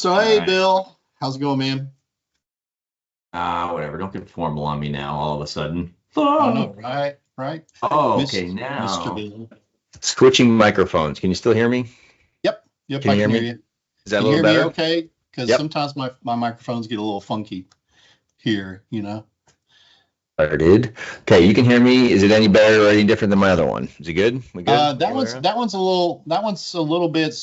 So, All hey, right. Bill, how's it going, man? Whatever. Don't get formal on me now all of a sudden. I know, Oh, right? Right, okay. Mr. Now Bill. switching microphones. Can you still hear me? Yep, yep, Can I you hear can hear me? you. Is that a Can you little hear me better? okay? Because Yep. sometimes my microphones get a little funky here, you know? Started. Okay, you can hear me. Is it any better or any different than my other one? Is it good? We good? That Go one's there. a little bit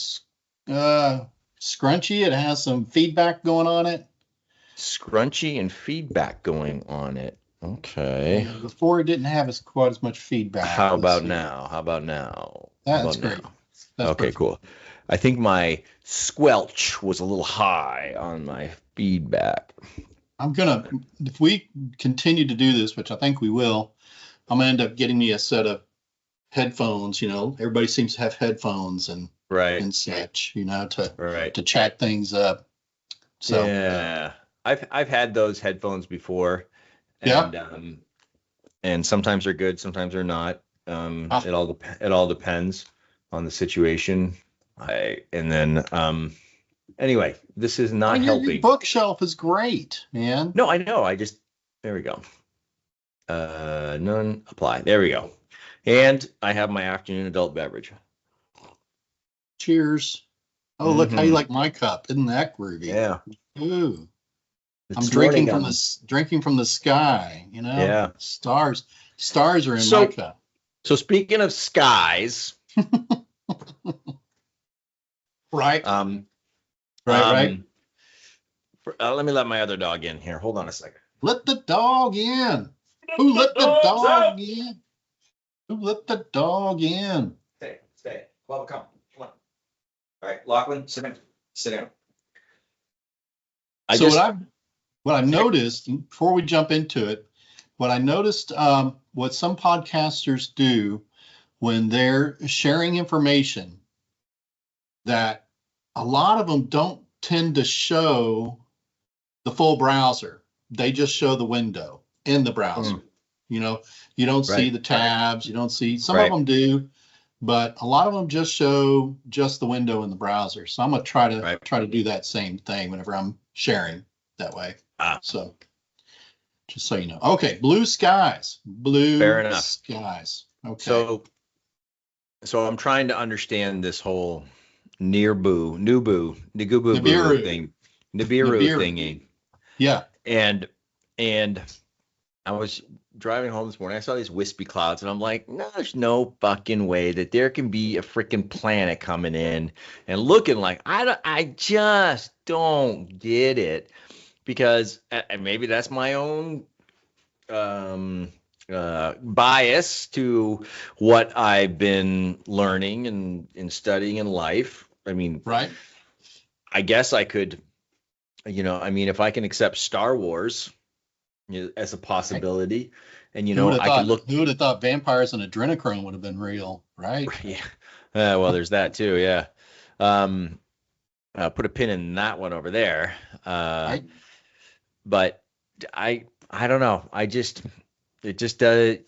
uh scrunchy. It has some feedback going on it. Scrunchy and feedback going on it. Okay. Yeah, before it didn't have quite as much feedback. How Let's about see. now? How about now? How That's about great. now? That's Okay, perfect. cool. I think my squelch was a little high on my feedback. If we continue to do this, which I think we will, I'm gonna end up getting me a set of headphones. Everybody seems to have headphones and Right. and such, to Right. to chat things up. So Yeah. I've had those headphones before, yeah, and sometimes they're good, sometimes they're not. ah, It all depends on the situation. I and then anyway, this is I not mean your helping. bookshelf is great, man. No, I know. There we go. None apply. There we go. And I have my afternoon adult beverage. Cheers. Oh, look how you Mm-hmm. like my cup. Isn't that groovy? Yeah. Ooh, I'm This morning drinking from the sky. yeah. Stars are in my So cup. so speaking of skies, Right, um right. um let me let my other dog in here. Hold on a second. Let the dog in. Who let the Dogs out. dog in? Who let the dog in? Stay. Well, come on. All right, Lachlan, sit down. Sit down. I So just what I noticed before we jump into it, what I noticed, what some podcasters do when they're sharing information, that a lot of them don't tend to show the full browser. They just show the window in the mm, browser. You know, you don't see right, the tabs. You don't see. Some of right, them do, but a lot of them just show just the window in the browser. So I'm gonna right. try to do that same thing whenever I'm sharing that way. Ah, So just so you know. Okay, blue skies. fair Blue enough. skies. Okay. So so I'm trying to understand this whole Nigubu Nibiru. thing, Nibiru Nibiru. thingy. Yeah. And and I was driving home this morning. I saw these wispy clouds, and I'm like, no, there's no fucking way that there can be a freaking planet coming in and looking like I just don't get it because and maybe that's my own um, bias to what I've been learning and studying in life. I mean, Right. I guess I could, I mean, if I can accept Star Wars as a Right. possibility, and Who would have I could thought? look, Who would have thought vampires and adrenochrome would have been real? Right. yeah, well, there's that too, yeah. Um, put a pin in that one over there. Right. But I don't know. It just does.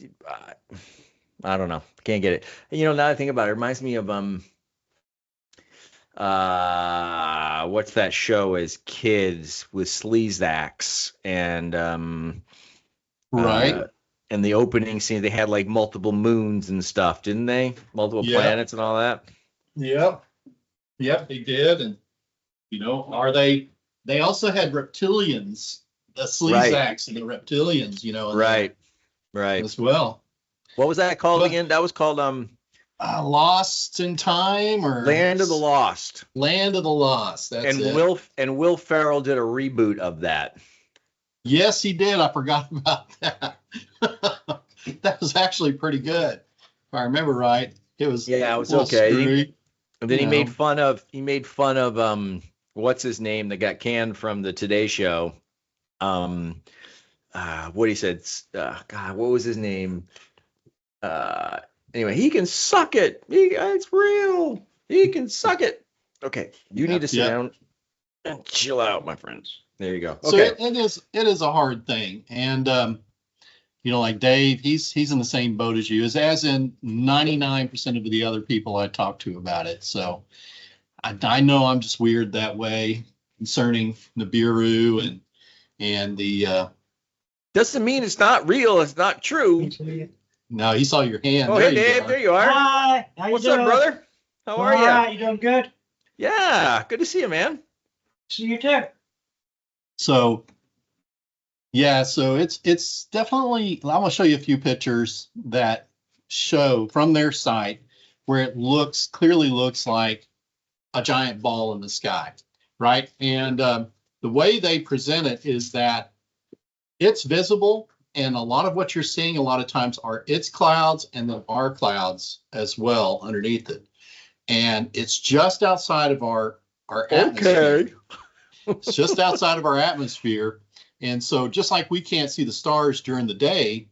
I don't know. Can't get it. Now that I think about it, it reminds me of what's that show as kids with Sleazaks Right. uh and the opening scene they had like multiple moons and stuff, didn't they? Multiple Yep. planets and all that. Yep. Yep. They did, and are they? They also had reptilians, the Right, Sleazaks and the reptilians, in there right, right. as well. What was that called But again? That was called Lost in Time or Land of the Lost. Land of the Lost. That's And it. Will Ferrell did a reboot of that. Yes, he did. I forgot about that. That was actually pretty good, if I remember right. It was a Yeah, it was little okay. screwy, And then you know. he made fun of what's his name that got canned from the Today Show. Um what he said, God, what was his name? Uh anyway, he can suck it. It's real. He can suck it. Okay, you need to Yep, sit yep. down and chill out, my friends. There you go. So Okay. it is a hard thing, and like Dave, he's in the same boat as you, as in 99% of the other people I talk to about it. So I know I'm just weird that way. concerning Nibiru and the. Doesn't mean it's not real. It's not true. No, he saw your hand. Oh, There hey, you Dave. go. There you are. Hi. How What's you doing? up, brother? How are All you? right, you doing good? Yeah, good to see you, man. See you too. So, yeah, so it's definitely. I'm gonna show you a few pictures that show from their site where it clearly looks like a giant ball in the sky, right? And the way they present it is that it's visible, and a lot of what you're seeing a lot of times are its clouds and then our clouds as well underneath it. And it's just outside of our atmosphere. Okay. It's just outside of our atmosphere. And so just like we can't see the stars during the day,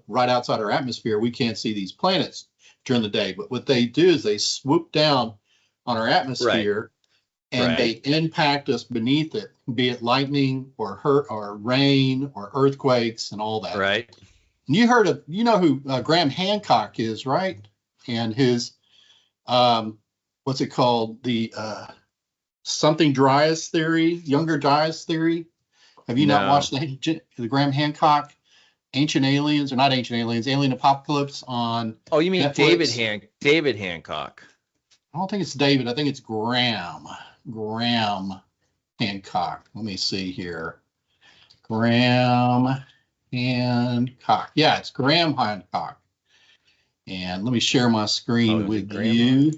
right outside our atmosphere, we can't see these planets during the day. But what they do is they swoop down on our atmosphere and they impact us beneath it, be it lightning or rain or earthquakes and all that. Right. And you know who Graham Hancock is, right? And his, what's it called? The something Dryas theory, younger Dryas theory. Have you not watched the Graham Hancock Ancient Aliens, or not Ancient Aliens, Alien Apocalypse on Oh, you mean Netflix? David Hancock. I don't think it's David. I think it's Graham Hancock. Let me see here. Graham Hancock. Yeah, it's Graham Hancock. And let me share my screen with you.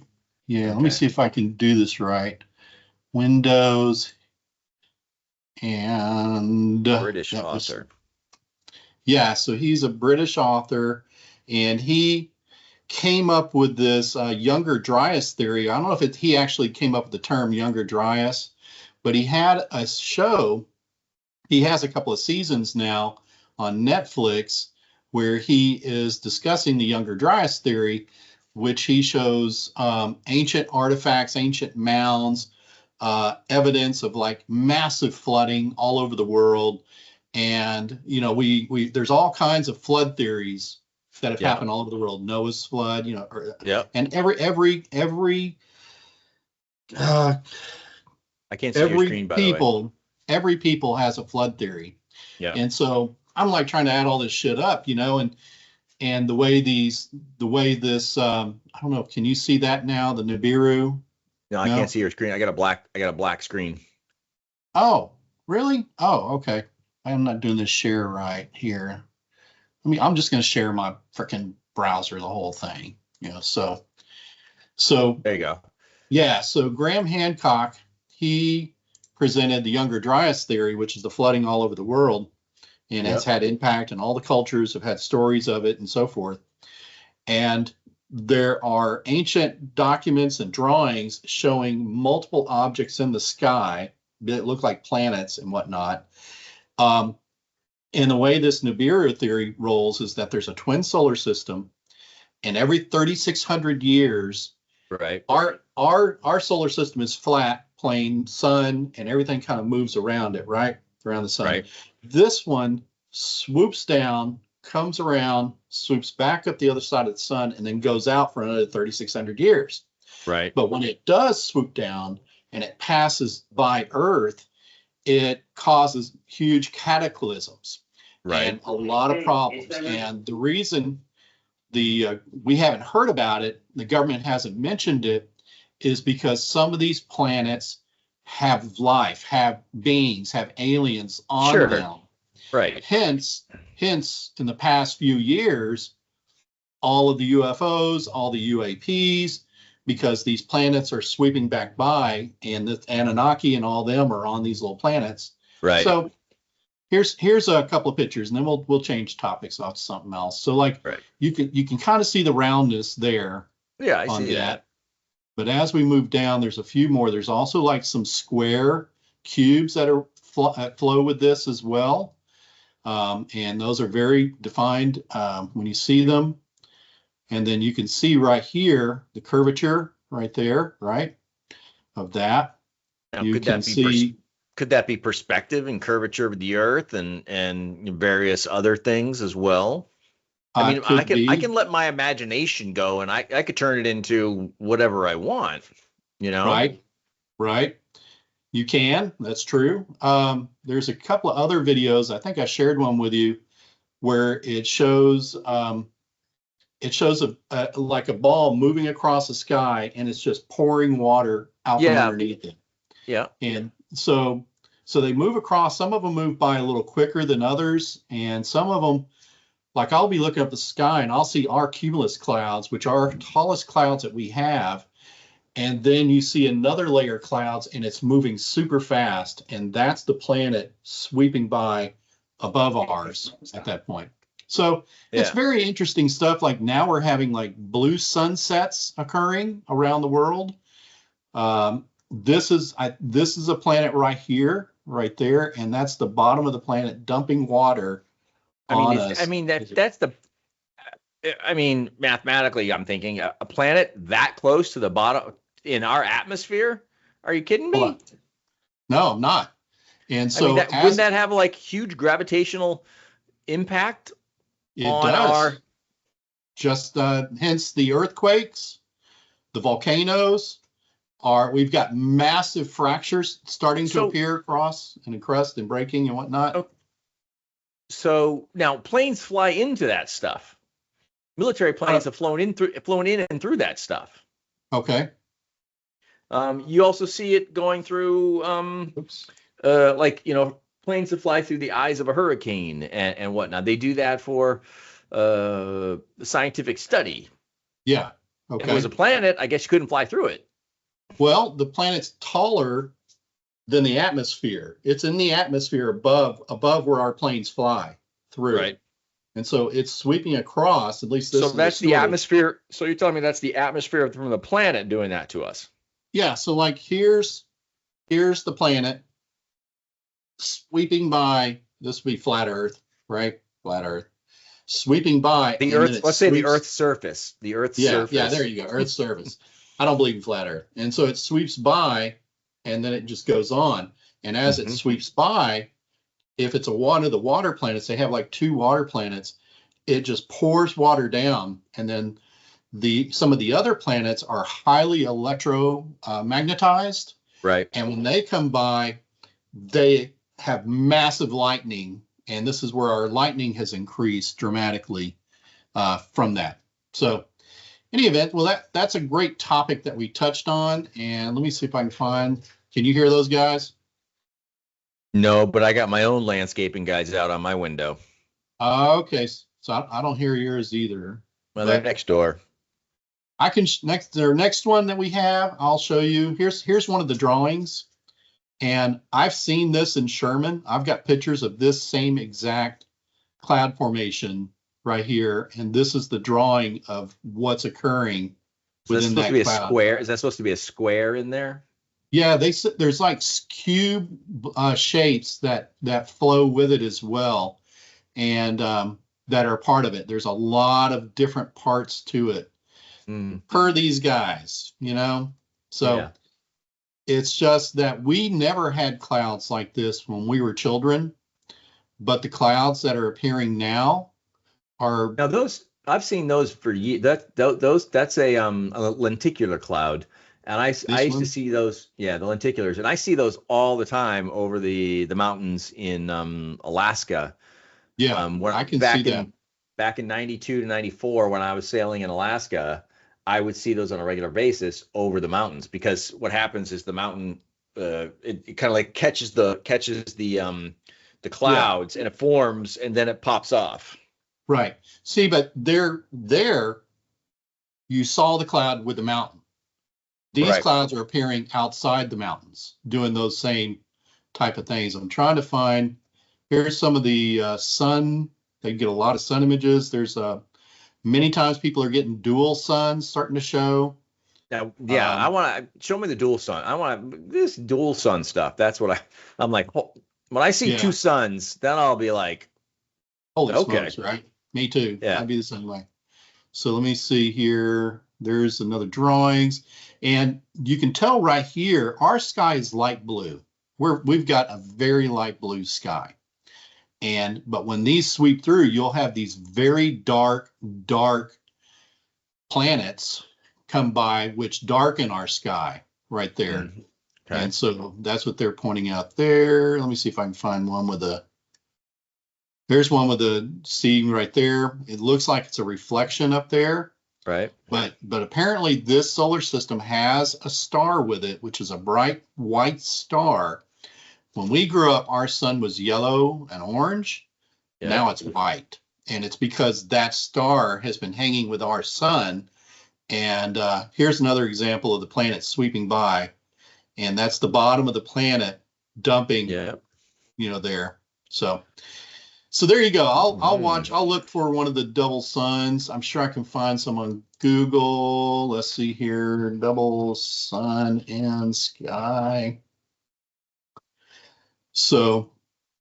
Yeah, Let me see if I can do this right. Windows and British author. Yeah, so he's a British author, and he came up with this younger Dryas theory. I don't know if he actually came up with the term younger Dryas, but he had a show. He has a couple of seasons now on Netflix where he is discussing the younger Dryas theory, which he shows ancient artifacts, ancient mounds, evidence of like massive flooding all over the world. And, we there's all kinds of flood theories that have happened all over the world. Noah's flood, and every I can't see your screen, by the way. Every people has a flood theory. Yeah. And so I'm like trying to add all this shit up, and the way this, I don't know, can you see that now? The Nibiru? No, I can't see your screen. I got a black screen. Oh, really? Oh, okay. I'm not doing this share right here. I'm just going to share my freaking browser, the whole thing, so there you go. Yeah. So Graham Hancock, he presented the younger Dryas theory, which is the flooding all over the world, and it's had impact, and all the cultures have had stories of it and so forth. And there are ancient documents and drawings showing multiple objects in the sky that look like planets and whatnot. And the way this Nibiru theory rolls is that there's a twin solar system, and every 3,600 years, our solar system is flat, plain, sun, and everything kind of moves around it, right? Around the sun. Right. This one swoops down, comes around, swoops back up the other side of the sun, and then goes out for another 3,600 years. Right. But when it does swoop down and it passes by Earth, it causes huge cataclysms, and a lot of problems. And the reason we haven't heard about it, the government hasn't mentioned it, is because some of these planets have life, have beings, have aliens on them. Right. Hence, in the past few years, all of the UFOs, all the UAPs, because these planets are sweeping back by, and the Anunnaki and all them are on these little planets. Right. So here's a couple of pictures, and then we'll change topics off to something else. So you can kind of see the roundness there. Yeah, I see that. But as we move down, there's a few more. There's also like some square cubes that are flow with this as well. And those are very defined when you see them. And then you can see right here, the curvature right there, right, of that. Now, could that be perspective and curvature of the Earth and various other things as well? I mean, I can let my imagination go, and I could turn it into whatever I want, Right. You can. That's true. There's a couple of other videos. I think I shared one with you where it shows like a ball moving across the sky, and it's just pouring water out from Yeah. underneath it. Yeah. And so they move across. Some of them move by a little quicker than others, and some of them, like I'll be looking up the sky and I'll see our cumulus clouds, which are our tallest clouds that we have. And then you see another layer of clouds and it's moving super fast. And that's the planet sweeping by above ours at that point. So it's very interesting stuff. Like now we're having like blue sunsets occurring around the world. This is a planet right here, right there. And that's the bottom of the planet dumping water on us. I mean, that's the, I mean, mathematically, I'm thinking a planet that close to the bottom in our atmosphere. Are you kidding me? No, I'm not. And so wouldn't that have like huge gravitational impact on our? Just hence the earthquakes, the volcanoes we've got massive fractures starting to appear across and crust and breaking and whatnot. So now planes fly into that stuff. Military planes have flown in and through that stuff. Okay. You also see it going through, like, planes that fly through the eyes of a hurricane and whatnot. They do that for scientific study. Yeah. Okay. If it was a planet, I guess you couldn't fly through it. Well, the planet's taller than the atmosphere. It's in the atmosphere above where our planes fly through. Right. And so it's sweeping across, at least this. So that's the atmosphere. So you're telling me that's the atmosphere from the planet doing that to us? Yeah. So like here's the planet sweeping by. This would be flat Earth, right? Flat Earth. Sweeping by the Earth. Let's say the Earth's surface. The Earth's surface. Yeah, there you go. Earth's surface. I don't believe in flat Earth. And so it sweeps by and then it just goes on. And as it sweeps by, if it's one of the water planets, they have like 2 water planets, it just pours water down. And then some of the other planets are highly electromagnetized. Right. And when they come by, they have massive lightning. And this is where our lightning has increased dramatically from that. So any event, well, that's a great topic that we touched on. And let me see if I can you hear those guys? No, but I got my own landscaping guys out on my window. Okay. So I don't hear yours either. Well, they're next door. I can next one that we have, I'll show you. Here's one of the drawings. And I've seen this in Sherman. I've got pictures of this same exact cloud formation right here. And this is the drawing of what's occurring within that cloud. Square? Is that supposed to be a square in there? Yeah, there's like cube shapes that flow with it as well, and that are part of it. There's a lot of different parts to it per these guys, So it's just that we never had clouds like this when we were children, but the clouds that are appearing now are those. I've seen those for years. That's a lenticular cloud. And I used to see those, the lenticulars, and I see those all the time over the mountains in Alaska. Yeah, I can see that. Back in 92 to 94, when I was sailing in Alaska, I would see those on a regular basis over the mountains, because what happens is the mountain, it kind of like catches the clouds and it forms and then it pops off. Right. See, but there you saw the cloud with the mountain. These clouds are appearing outside the mountains, doing those same type of things. I'm trying to find, here's some of the sun. They get a lot of sun images. There's many times people are getting dual suns starting to show. Now, I want to show me the dual sun. I want this dual sun stuff. That's what I'm like. When I see 2 suns, then I'll be like, holy smokes, right? Me too. Yeah. I'd be the same way. So let me see here. There's another drawings. And you can tell right here, our sky is light blue. We've got a very light blue sky. But when these sweep through, you'll have these very dark planets come by, which darken our sky right there. Okay. And so that's what they're pointing out there. Let me see if I can find one with a, there's one with a C right there. It looks like it's a reflection up there, Right. but apparently this solar system has a star with it, which is a bright white star. When we grew up, our sun was yellow and orange. Yeah. Now it's white. And it's because that star has been hanging with our sun. And here's another example of the planet sweeping by. And that's the bottom of the planet dumping, Yeah. There. So there you go. I'll look for one of the double suns. I'm sure I can find some on Google. Let's see here. Double sun and sky. So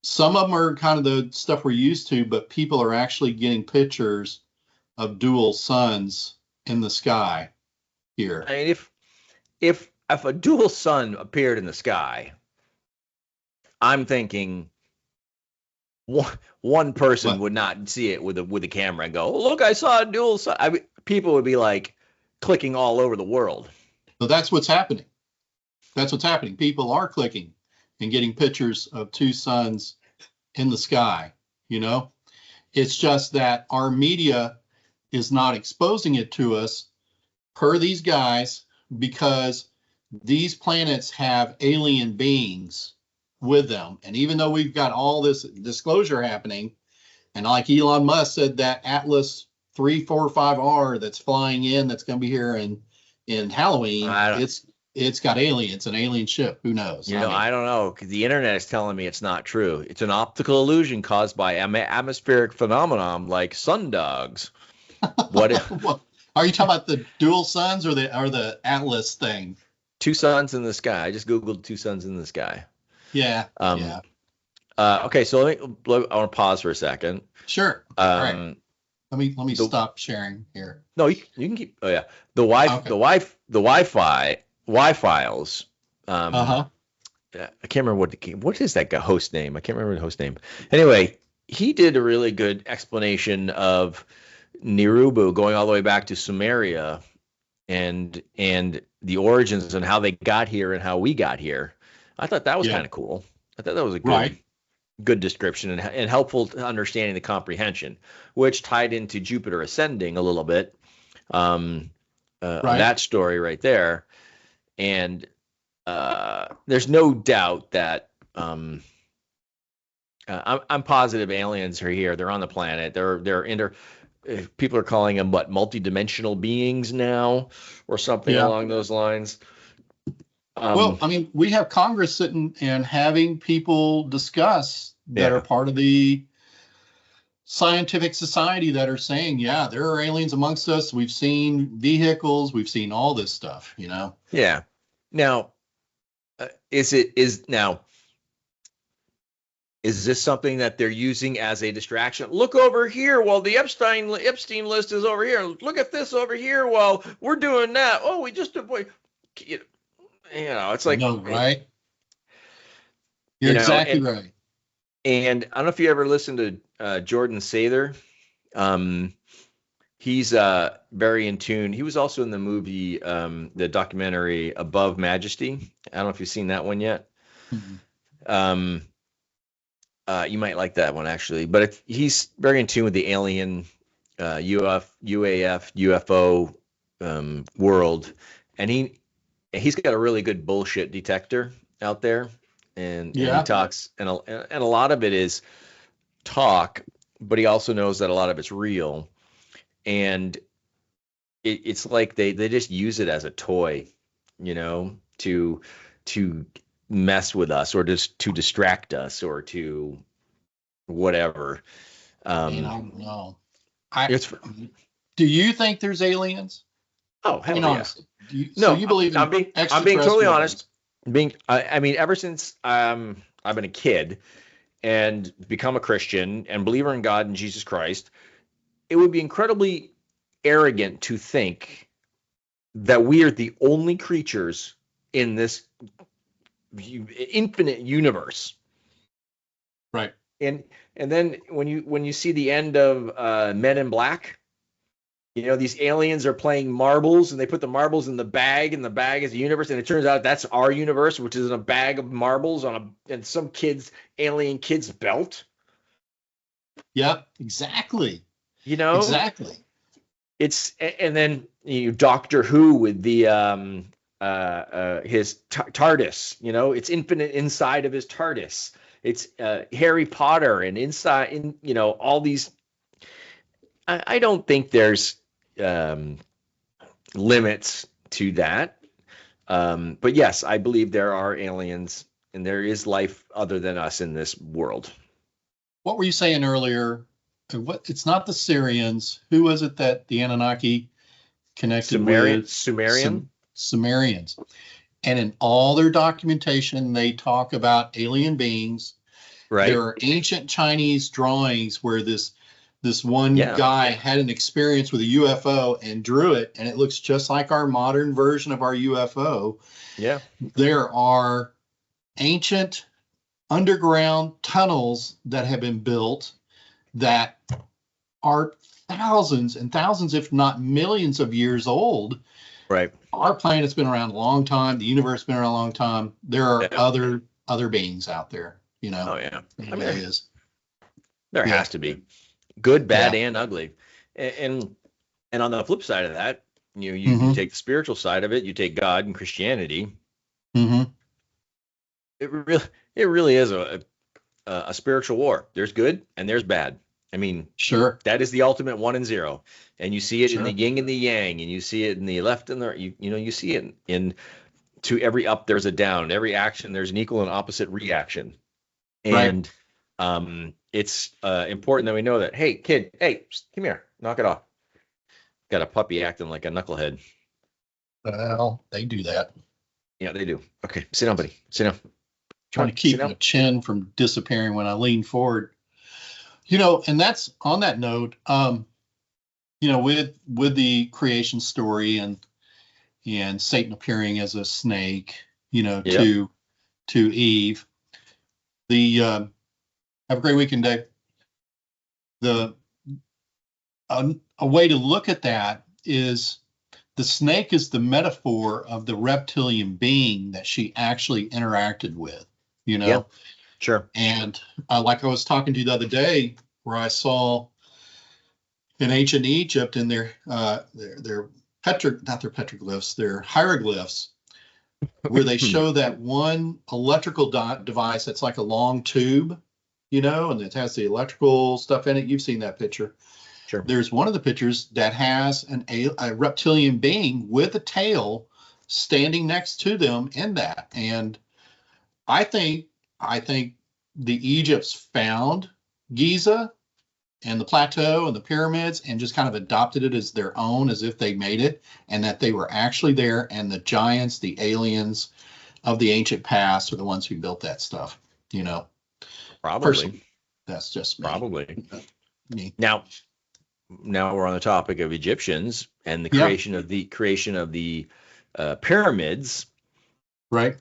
some of them are kind of the stuff we're used to, but people are actually getting pictures of dual suns in the sky here. I mean, if a dual sun appeared in the sky, I'm thinking one person would not see it with a camera and go, oh, look, I saw a dual sun. I mean, people would be like clicking all over the world. So that's what's happening. That's what's happening. People are clicking and getting pictures of two suns in the sky. It's just that our media is not exposing it to us per these guys, because these planets have alien beings with them. And even though we've got all this disclosure happening, and like Elon Musk said, that Atlas 345R that's flying in, that's going to be here in Halloween, it's got aliens, an alien ship. Who knows? I don't know, because the internet is telling me it's not true. It's an optical illusion caused by atmospheric phenomenon like sundogs. What if? Are you talking about the dual suns or the Atlas thing? Two suns in the sky. I just Googled two suns in the sky. Yeah. Yeah. Okay, so I want to pause for a second. Sure. All right. Let me stop sharing here. No, you can keep. Oh yeah, the Wi-Files. I can't remember what is that guy host name? I can't remember the host name. Anyway, he did a really good explanation of Nibiru going all the way back to Sumeria and the origins and how they got here and how we got here. I thought that was kind of cool. I thought that was a good description and helpful to understanding the comprehension, which tied into Jupiter ascending a little bit. That story right there. And there's no doubt that I'm positive aliens are here. They're on the planet. People are calling them multidimensional beings now, or something along those lines. Well, I mean, we have Congress sitting and having people discuss that are part of the scientific society that are saying, yeah, there are aliens amongst us. We've seen vehicles. We've seen all this stuff, Yeah. Now, is this something that they're using as a distraction? Look over here while the Epstein list is over here. Look at this over here while we're doing that. Oh, we just avoid. It's like, no, right? You're exactly right. And I don't know if you ever listened to Jordan Sather. He's very in tune. He was also in the movie, the documentary Above Majesty. I don't know if you've seen that one yet. Mm-hmm. You might like that one, actually. But he's very in tune with the alien UFO world. And he's got a really good bullshit detector out there. And he talks, and a lot of it is talk, but he also knows that a lot of it's real. And it's like they just use it as a toy, to mess with us, or just to distract us, or to whatever. I don't know. Do you think there's aliens? Oh, hell yeah. Honestly. You believe in I'm being totally honest. Ever since I've been a kid and become a Christian and believer in God and Jesus Christ, it would be incredibly arrogant to think that we are the only creatures in this infinite universe. Right. And then when you see the end of Men in Black, these aliens are playing marbles, and they put the marbles in the bag, and the bag is the universe, and it turns out that's our universe, which is in a bag of marbles and some alien kid's belt. Yep, exactly. Exactly. And then Doctor Who with the his TARDIS. It's infinite inside of his TARDIS. It's Harry Potter and inside in all these. I don't think there's limits to that. But yes, I believe there are aliens and there is life other than us in this world. What were you saying earlier? It's not the Syrians. Who was it that the Anunnaki connected with? Sumerians. And in all their documentation, they talk about alien beings. Right. There are ancient Chinese drawings where this one guy had an experience with a UFO and drew it, and it looks just like our modern version of our UFO. Yeah. There are ancient underground tunnels that have been built that are thousands and thousands, if not millions of years old. Right. Our planet's been around a long time. The universe has been around a long time. There are other beings out there, Oh, yeah. There is. There has to be. Good, bad, and ugly. And on the flip side of that, you take the spiritual side of it, you take God and Christianity. Mm-hmm. It really is a spiritual war. There's good and there's bad. I mean, sure, that is the ultimate 1 and 0, and you see it in the yin and the yang, and you see it in the left and the you see it in to every up there's a down, every action there's an equal and opposite reaction, and it's important that we know that. Hey, kid, come here, knock it off. Got a puppy acting like a knucklehead. Well, they do that. Yeah, they do. Okay, sit down, buddy. Sit down. Trying to keep my chin from disappearing when I lean forward. And that's on that note, with the creation story and Satan appearing as a snake, to Eve. Have a great weekend, Dave. A way to look at that is the snake is the metaphor of the reptilian being that she actually interacted with, Yeah. Sure. And like I was talking to you the other day, where I saw in ancient Egypt in their petroglyphs, their hieroglyphs, where they show that one electrical device that's like a long tube, and it has the electrical stuff in it. You've seen that picture. Sure. There's one of the pictures that has a reptilian being with a tail standing next to them in that. And I think the Egypts found Giza and the plateau and the pyramids and just kind of adopted it as their own, as if they made it, and that they were actually there, and the giants, the aliens of the ancient past are the ones who built that stuff. Probably. Personally, that's just me. Probably. Me. Now we're on the topic of Egyptians and the creation of the pyramids. Right.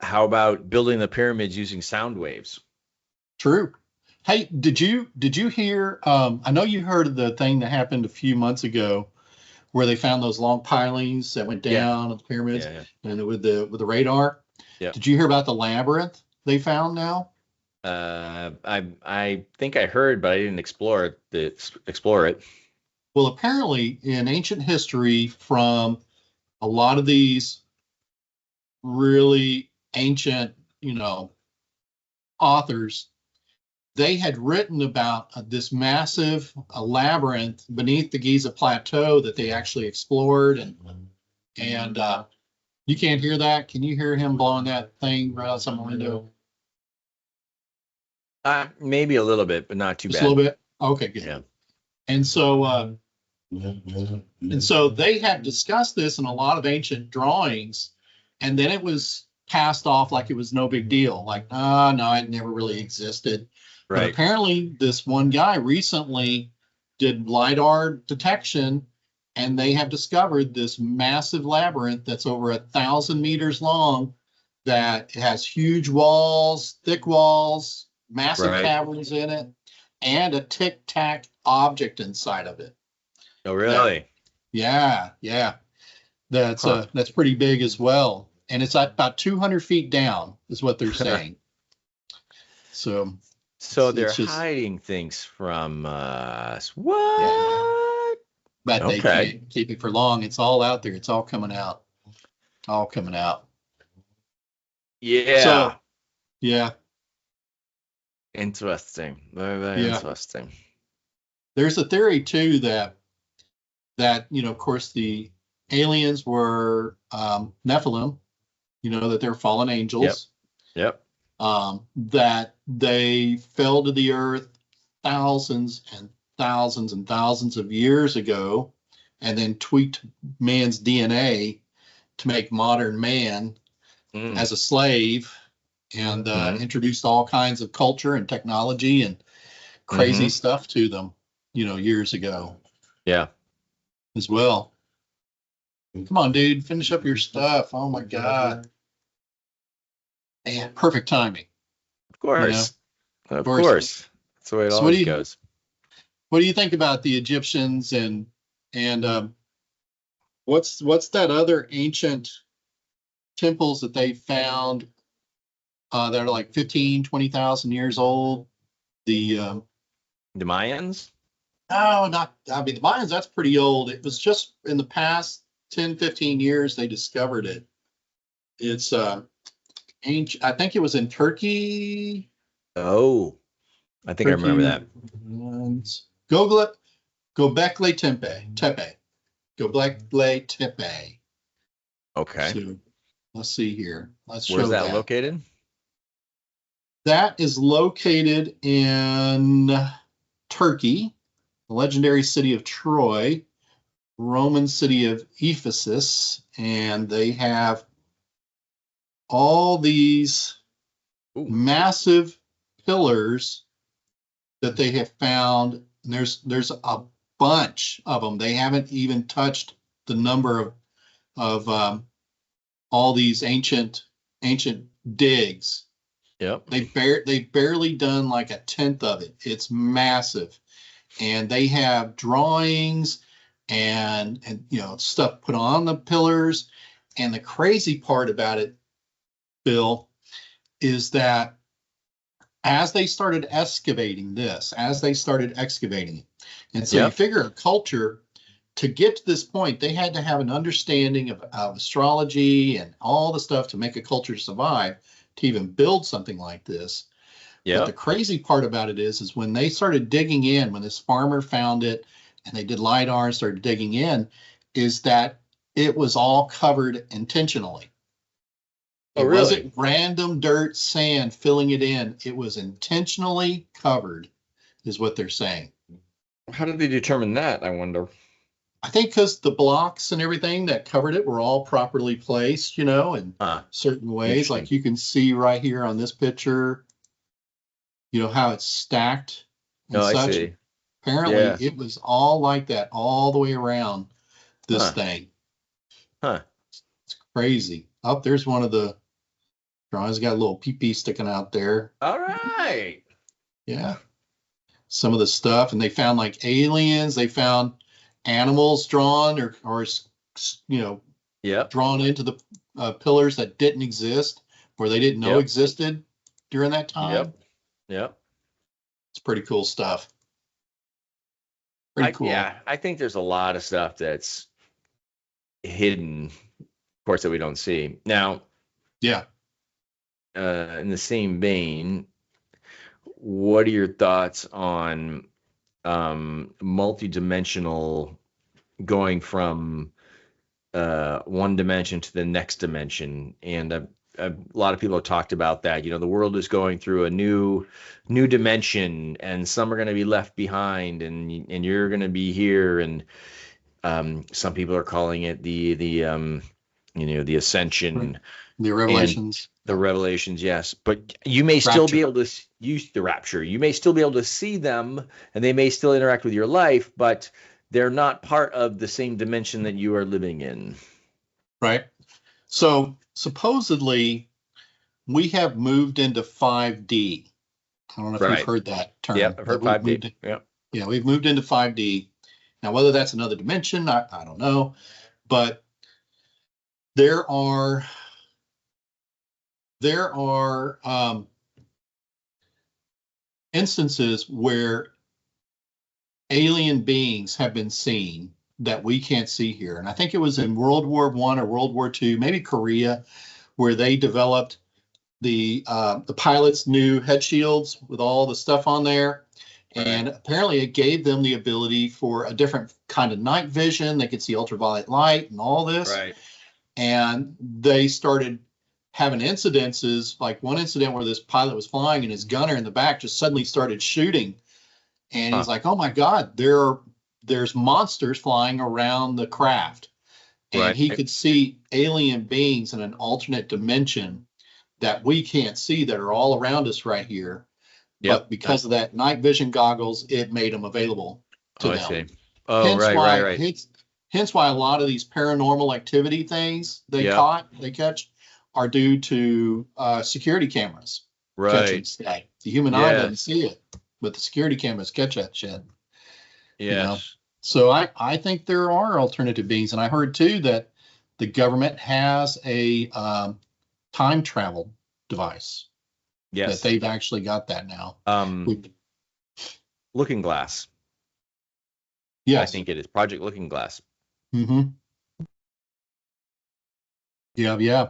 How about building the pyramids using sound waves? True. Hey, did you hear? I know you heard of the thing that happened a few months ago, where they found those long pilings that went down of the pyramids, and with the radar. Yeah. Did you hear about the labyrinth they found now? I think I heard, but I didn't explore it. Well, apparently in ancient history, from a lot of these really ancient, authors, they had written about this massive labyrinth beneath the Giza Plateau that they actually explored, and you can't hear that. Can you hear him blowing that thing right outside my window? Maybe a little bit, but not too Just bad. a little bit. Okay, good. Yeah. And so they have discussed this in a lot of ancient drawings, and then it was passed off like it was no big deal. Like, no, it never really existed. Right. But apparently this one guy recently did LiDAR detection, and they have discovered this massive labyrinth that's over 1,000 meters long, that has huge walls, thick walls, massive caverns in it, and a tic-tac object inside of it. Oh, really? Yeah, yeah. Huh. That's pretty big as well. And it's at about 200 feet down is what they're saying. So So they're it's just, hiding things from us. yeah, What? but they Okay. can't keep it for long. It's all out there. It's all coming out, all coming out. Yeah. So yeah, Interesting. Very, very yeah. interesting. There's a theory too that of course, the aliens were Nephilim, that they're fallen Yep. angels, Yep. that they fell to the earth thousands and thousands and thousands of years ago, and then tweaked man's DNA to make modern man Mm. as a slave, and Mhm. introduced all kinds of culture and technology and crazy Mhm. stuff to them, years ago Yeah. as well. Come on, dude, finish up your stuff. Oh my God. And perfect timing, Of of course. Of course. course. That's the way it So what do always you goes. what do you think about the Egyptians and what's that other ancient temples that they found that are like 15, 20,000 years old? The The Mayans? no, not I mean the Mayans, that's pretty old. It was just in the past 10, 15 years they discovered it. It's ancient, I think it was in Turkey. Oh, I think I remember Turkey. that. Goblet, Gobekli Tepe. Gobekli Tepe. Okay. So let's see here. Let's Where's show that that. located? That is located in Turkey, the legendary city of Troy, Roman city of Ephesus, and they have all these Ooh. massive pillars that they have found. And there's a bunch of them. They haven't even touched the number of all these ancient digs. Yep. They've barely done like a tenth of it. It's massive, and they have drawings and stuff put on the pillars. And the crazy part about it, Bill, is that as they started excavating it, and so you Yep. figure a culture to get to this point, they had to have an understanding of astrology and all the stuff to make a culture survive to even build something like this. But the Yep. crazy part about it is when they started digging in, when this farmer found it and they did LiDAR and started digging in, is that it was all covered intentionally. Oh, It really? wasn't random dirt, sand filling it in. It was intentionally covered, is what they're saying. How did they determine that, I wonder? I think because the blocks and everything that covered it were all properly placed, in Huh. certain ways. Interesting. Like you can see right here on this picture, how it's stacked and Oh, I such. see. Apparently, Yeah. it was all like that all the way around this Huh. thing. Huh. It's crazy. Oh, there's one of the drawings. Got a little pee sticking out there. All right. Yeah. Some of the stuff, and they found like aliens. They found animals drawn or Yep. drawn into the pillars that didn't exist or they didn't know Yep. existed during that time. Yep. Yep. It's pretty cool stuff. Pretty cool. I think there's a lot of stuff that's hidden, of course, that we don't see. Now, Yeah. in the same vein, what are your thoughts on multidimensional going from one dimension to the next dimension? And a lot of people have talked about that. The world is going through a new dimension, and some are going to be left behind, and you're going to be here. And some people are calling it the ascension. The And Revelations. the revelations, yes, but you may still be able to use the rapture. You may still be able to see them, and they may still interact with your life, but they're not part of the same dimension that you are living in. Right. So supposedly we have moved into 5D. I don't know if you've Right. heard that term. Yep, I've heard We've 5D. moved, Yep. yeah, we've moved into 5D. Now, whether that's another dimension, I don't know, but there are instances where alien beings have been seen that we can't see here. And I think it was in World War I or World War II, maybe Korea, where they developed the pilots' new head shields with all the stuff on there. And apparently it gave them the ability for a different kind of night vision. They could see ultraviolet light and all this. Right. And they started having incidences, like one incident where this pilot was flying and his gunner in the back just suddenly started shooting. And he's like, oh my God, there's monsters flying around the craft. And he could see alien beings in an alternate dimension that we can't see that are all around us right here. Yep. But because of that night vision goggles, it made them available to them. I see. Oh, hence right. Hence why a lot of these paranormal activity things they catch are due to security cameras. Right. The human eye doesn't see it, but the security cameras catch that shit. Yes. You know? So I think there are alternative beings. And I heard too that the government has a time travel device. Yes. That they've actually got that now. Looking Glass. Yes. I think it is Project Looking Glass. Mm-hmm. Yeah.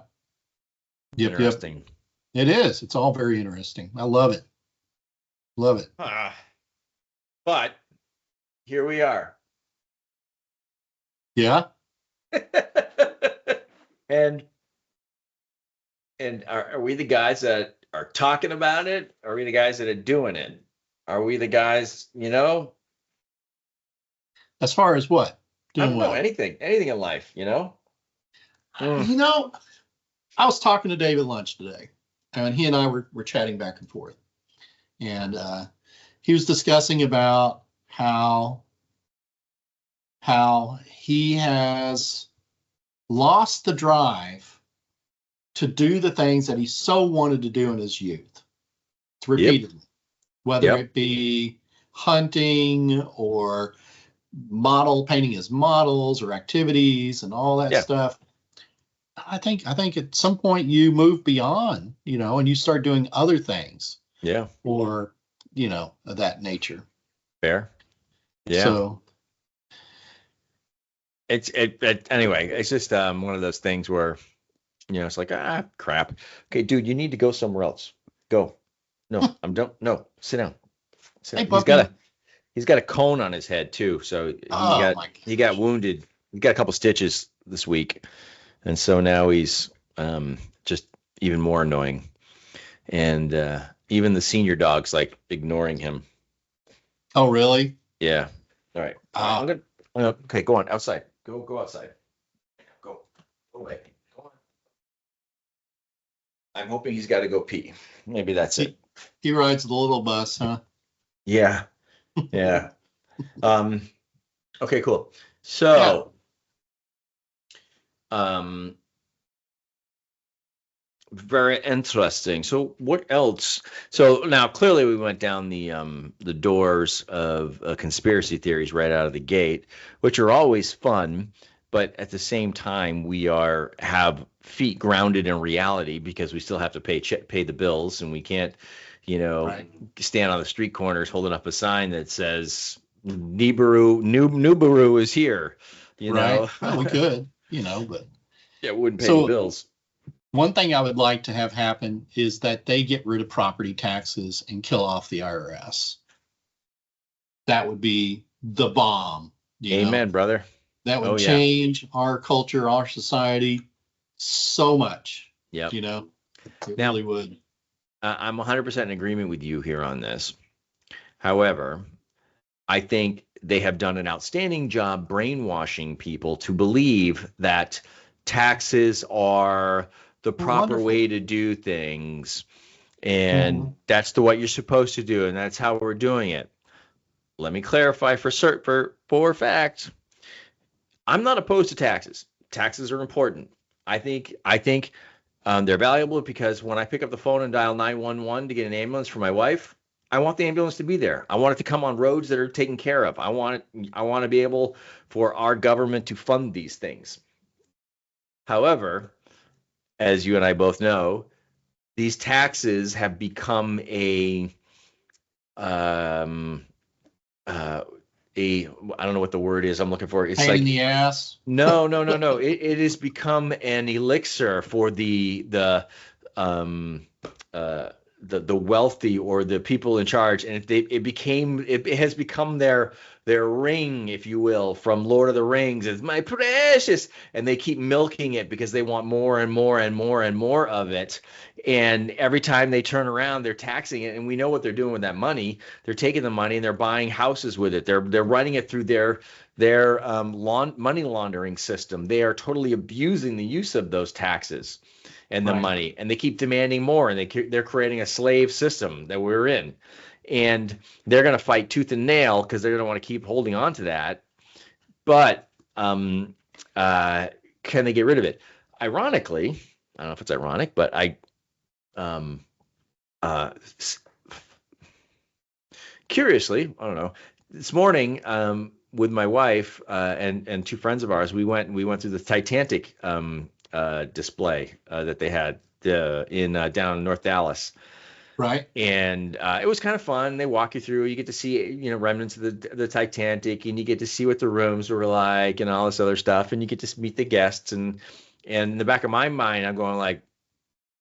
Interesting. It is. It's all very interesting. I love it. Love it. But here we are. Yeah. And are we the guys that are talking about it? Are we the guys that are doing it? Are we the guys, As far as what? I don't know, anything in life, I was talking to David lunch today, and he and I were chatting back and forth. And he was discussing about how he has lost the drive to do the things that he so wanted to do in his youth, repeatedly, whether it be hunting or painting his models or activities and all that stuff. I think at some point you move beyond, and you start doing other things. Yeah. Or, of that nature. Fair. Yeah. So anyway, it's just one of those things where, it's like, crap. Okay, dude, you need to go somewhere else. Go. No, no, sit down. Hey, he's got a cone on his head too. So he got wounded. He got a couple stitches this week. And so now he's just even more annoying. And even the senior dog's like ignoring him. Oh, really? Yeah. All right. Okay, go on outside. Go outside. Go away. Go on. I'm hoping he's got to go pee. Maybe that's it. He rides the little bus, huh? Yeah. Yeah. Okay, cool. So, very interesting. So what else? So now clearly we went down the doors of conspiracy theories right out of the gate, which are always fun, but at the same time we have feet grounded in reality because we still have to pay the bills, and we can't, stand on the street corners holding up a sign that says Nibiru is here. Well, we could, but we wouldn't pay the bills. One thing I would like to have happen is that they get rid of property taxes and kill off the IRS. That would be the bomb. Amen, brother. That would change our culture, our society so much. Yeah. It really would. I'm 100% in agreement with you here on this. However, I think they have done an outstanding job brainwashing people to believe that taxes are the proper way to do things, and that's what you're supposed to do, and that's how we're doing it. Let me clarify for fact. I'm not opposed to taxes. Taxes are important. I think they're valuable because when I pick up the phone and dial 911 to get an ambulance for my wife, I want the ambulance to be there. I want it to come on roads that are taken care of. I want to be able for our government to fund these things. However, as you and I both know, these taxes have become um I don't know what the word is I'm looking for. It's Pain like in the ass. no. It has become an elixir for um the wealthy or the people in charge, and it has become their ring, if you will, from Lord of the Rings. It's my precious, and they keep milking it because they want more and more and more and more of it. And every time they turn around, they're taxing it, and we know what they're doing with that money. They're taking the money and they're buying houses with it. They're running it through their money laundering system. They are totally abusing the use of those taxes and the money, and they keep demanding more, and they're creating a slave system that we're in, and they're going to fight tooth and nail because they're going to want to keep holding on to that. But can they get rid of it? Ironically, I don't know if it's ironic, but curiously, I don't know, this morning with my wife and two friends of ours, we went through the Titanic display that they had in down in North Dallas. Right. And it was kind of fun. They walk you through. You get to see, remnants of the Titanic, and you get to see what the rooms were like and all this other stuff. And you get to meet the guests. And in the back of my mind, I'm going like,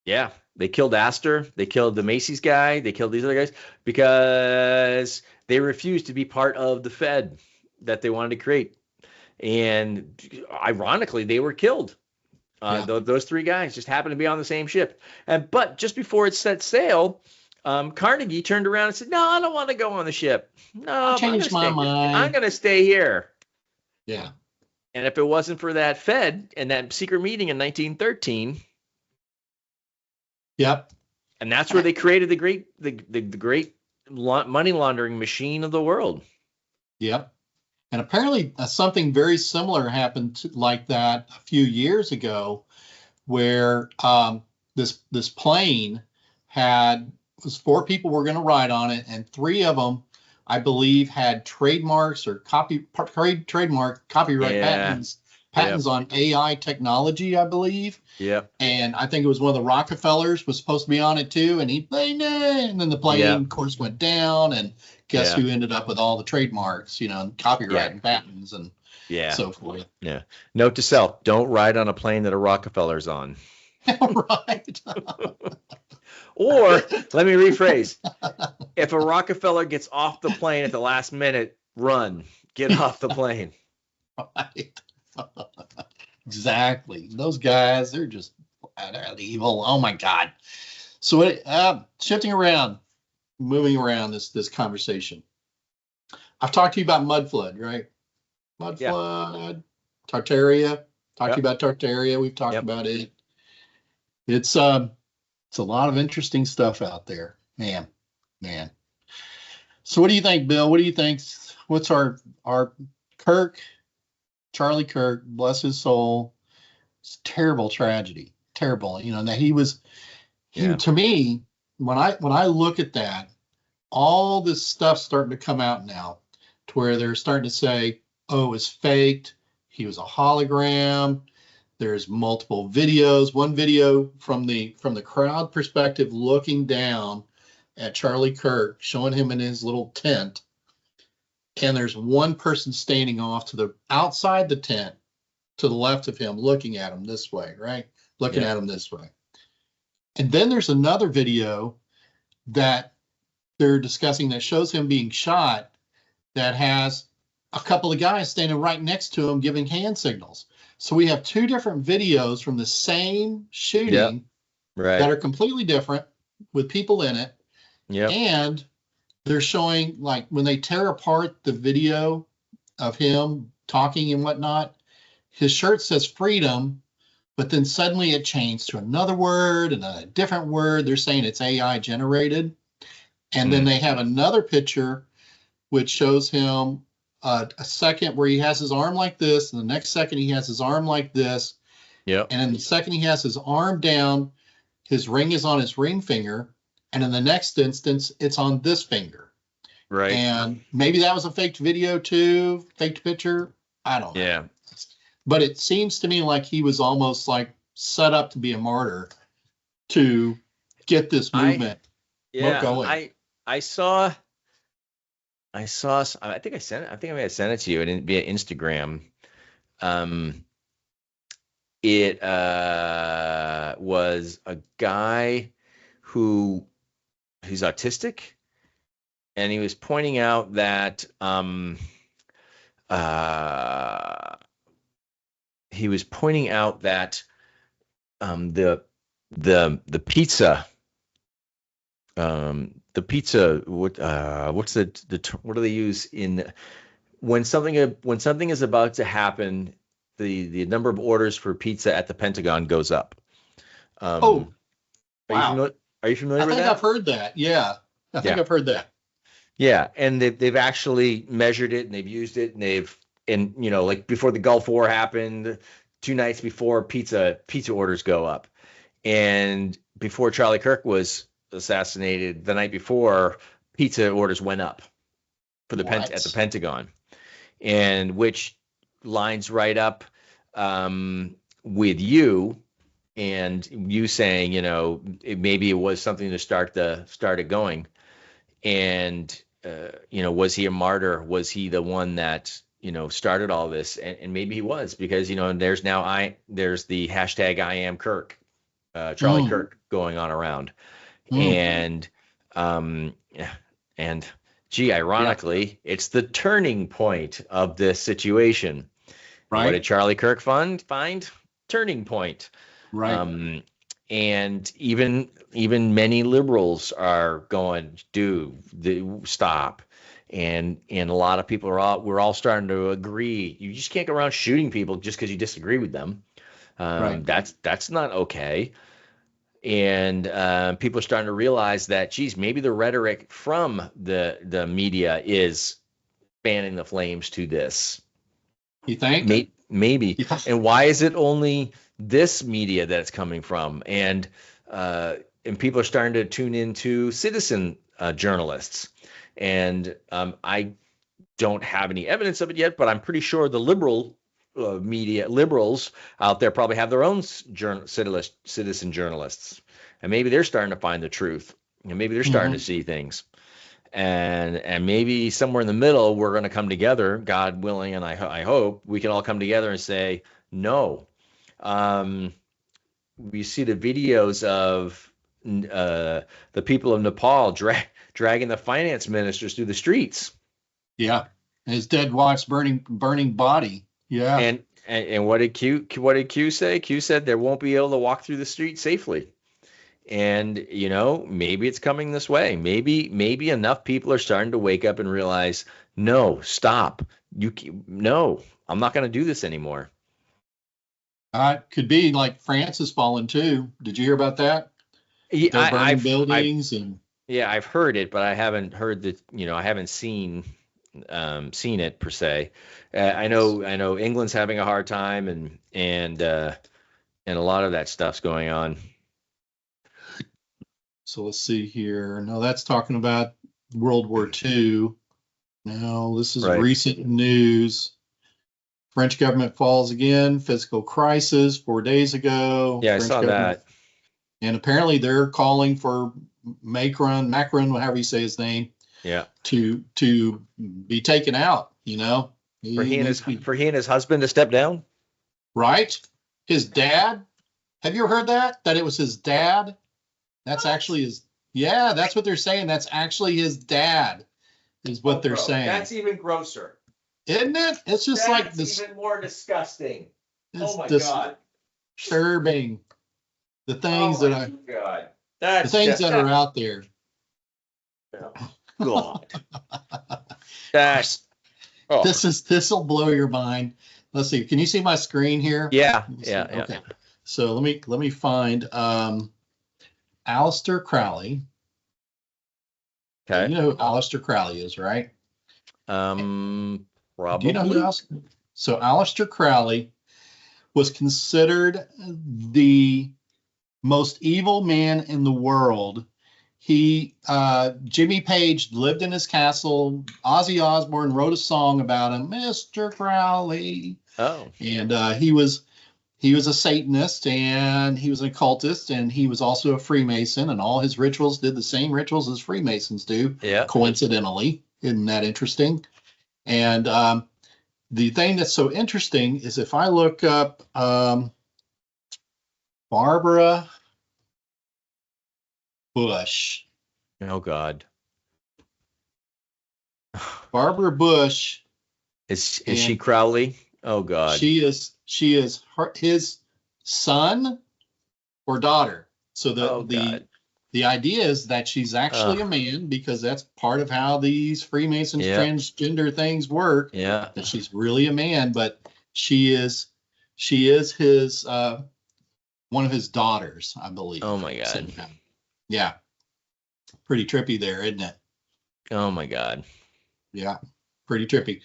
yeah, they killed Astor. They killed the Macy's guy. They killed these other guys because they refused to be part of the Fed that they wanted to create. And ironically, they were killed. Those three guys just happened to be on the same ship. But just before it set sail, Carnegie turned around and said, "No, I don't want to go on the ship. No, I changed my mind. I'm going to stay here." Yeah. And if it wasn't for that Fed and that secret meeting in 1913, yep. And that's where they created the great money laundering machine of the world. Yep. And apparently something very similar happened like that a few years ago, where this plane was 4 people were going to ride on it, and 3 of them, I believe, had trademarks or copyright patents on AI technology, I believe. Yeah. And I think it was one of the Rockefellers was supposed to be on it too, and and then the plane, of course, went down, and guess who ended up with all the trademarks, copyright and patents and so forth. Yeah. Note to self: don't ride on a plane that a Rockefeller's on. Right. Or let me rephrase: if a Rockefeller gets off the plane at the last minute, run, get off the plane. Right. Exactly. Those guys, they're just evil. Oh my God. So shifting around, moving around this conversation. I've talked to you about mud flood, right? Mud flood, Tartaria. Talked to you about Tartaria. We've talked about it. It's a lot of interesting stuff out there, man. So what do you think, Bill? What do you think? What's our Kirk? Charlie Kirk, bless his soul. It's a terrible tragedy. Terrible. That to me, when I look at that, all this stuff's starting to come out now to where they're starting to say, oh, it's faked. He was a hologram. There's multiple videos. One video from the crowd perspective looking down at Charlie Kirk, showing him in his little tent. And there's one person standing off to the outside the tent to the left of him, looking at him this way, right? Looking at him this way. And then there's another video that they're discussing that shows him being shot that has a couple of guys standing right next to him giving hand signals. So we have 2 different videos from the same shooting that are completely different with people in it. Yeah. And they're showing, like, when they tear apart the video of him talking and whatnot, his shirt says freedom, but then suddenly it changed to another word and a different word. They're saying it's AI generated. And then they have another picture which shows him a second where he has his arm like this, and the next second he has his arm like this. Yeah. And in the second he has his arm down, his ring is on his ring finger. and in the next instance, it's on this finger. Right. And maybe that was a faked video too, faked picture. I don't know. Yeah. But it seems to me like he was almost like set up to be a martyr to get this movement going. I saw. I think I sent it. I think I may have sent it to you via Instagram. It was a guy who's autistic, and he was pointing out that the pizza what do they use in when something is about to happen, the number of orders for pizza at the Pentagon goes up. Wow. Are you familiar with that? I think I've heard that. Yeah. I think I've heard that. Yeah, and they've actually measured it, and they've used it, and like before the Gulf War happened, 2 nights before, pizza orders go up. And before Charlie Kirk was assassinated, the night before, pizza orders went up for the at the Pentagon, and which lines right up with you and you saying, maybe it was something to start it going. And was he a martyr? Was he the one that started all this? And maybe he was, because there's the hashtag I am Kirk, Charlie Kirk going on around. And gee, ironically, it's the turning point of this situation. Right. What did Charlie Kirk find? Turning point. Right. And even many liberals are going, stop. And a lot of people we're all starting to agree. You just can't go around shooting people just because you disagree with them. Right. That's not okay. And people are starting to realize that, geez, maybe the rhetoric from the media is fanning the flames to this. You think? Maybe. Yeah. And why is it only this media that it's coming from? And people are starting to tune into citizen journalists. And I don't have any evidence of it yet, but I'm pretty sure the liberals out there probably have their own citizen journalists, and maybe they're starting to find the truth, and maybe they're starting to see things, and maybe somewhere in the middle we're going to come together, God willing, and I hope we can all come together and say no. We see the videos of the people of Nepal dragging the finance ministers through the streets. Yeah, and his dead wife's burning body. Yeah. And what did Q say? Q said they won't be able to walk through the street safely. And maybe it's coming this way. Maybe enough people are starting to wake up and realize, no, stop. No, I'm not going to do this anymore. Could be like France has fallen too. Did you hear about that? Yeah, they're burning buildings yeah, I've heard it, but I haven't heard that. I haven't seen it per se. I know England's having a hard time, and a lot of that stuff's going on. So let's see here. No, that's talking about World War II. No, this is recent news. French government falls again. Fiscal crisis 4 days ago. Yeah, French I saw that. And apparently they're calling for Macron, however you say his name. Yeah. To be taken out. For he and his husband to step down. Right. His dad. Have you ever heard that? That it was his dad? That's actually his. Yeah, that's what they're saying. That's actually his dad, is what they're saying. That's even grosser. Isn't it? It's just that's like this. Even more disgusting. Oh my God. Disturbing. The things that are out there. God. This will blow your mind. Let's see. Can you see my screen here? Yeah. Okay. So let me find Aleister Crowley. Okay. You know who Aleister Crowley is, right? Probably. Do you know who else? So Aleister Crowley was considered the most evil man in the world. Jimmy Page lived in his castle. Ozzy Osbourne wrote a song about him, Mr. Crowley. Oh. And he was a Satanist, and he was an occultist, and he was also a Freemason, and all his rituals did the same rituals as Freemasons do. Yeah. Coincidentally, isn't that interesting? And the thing that's so interesting is if I look up Barbara Bush. Oh God. Barbara Bush. Is she Crowley? Oh God. She is his son or daughter. So the idea is that she's actually a man, because that's part of how these Freemasons transgender things work. Yeah. That she's really a man, but she is his one of his daughters, I believe. Oh my God. Somehow. Yeah. Pretty trippy there, isn't it? Oh my God. Yeah. Pretty trippy.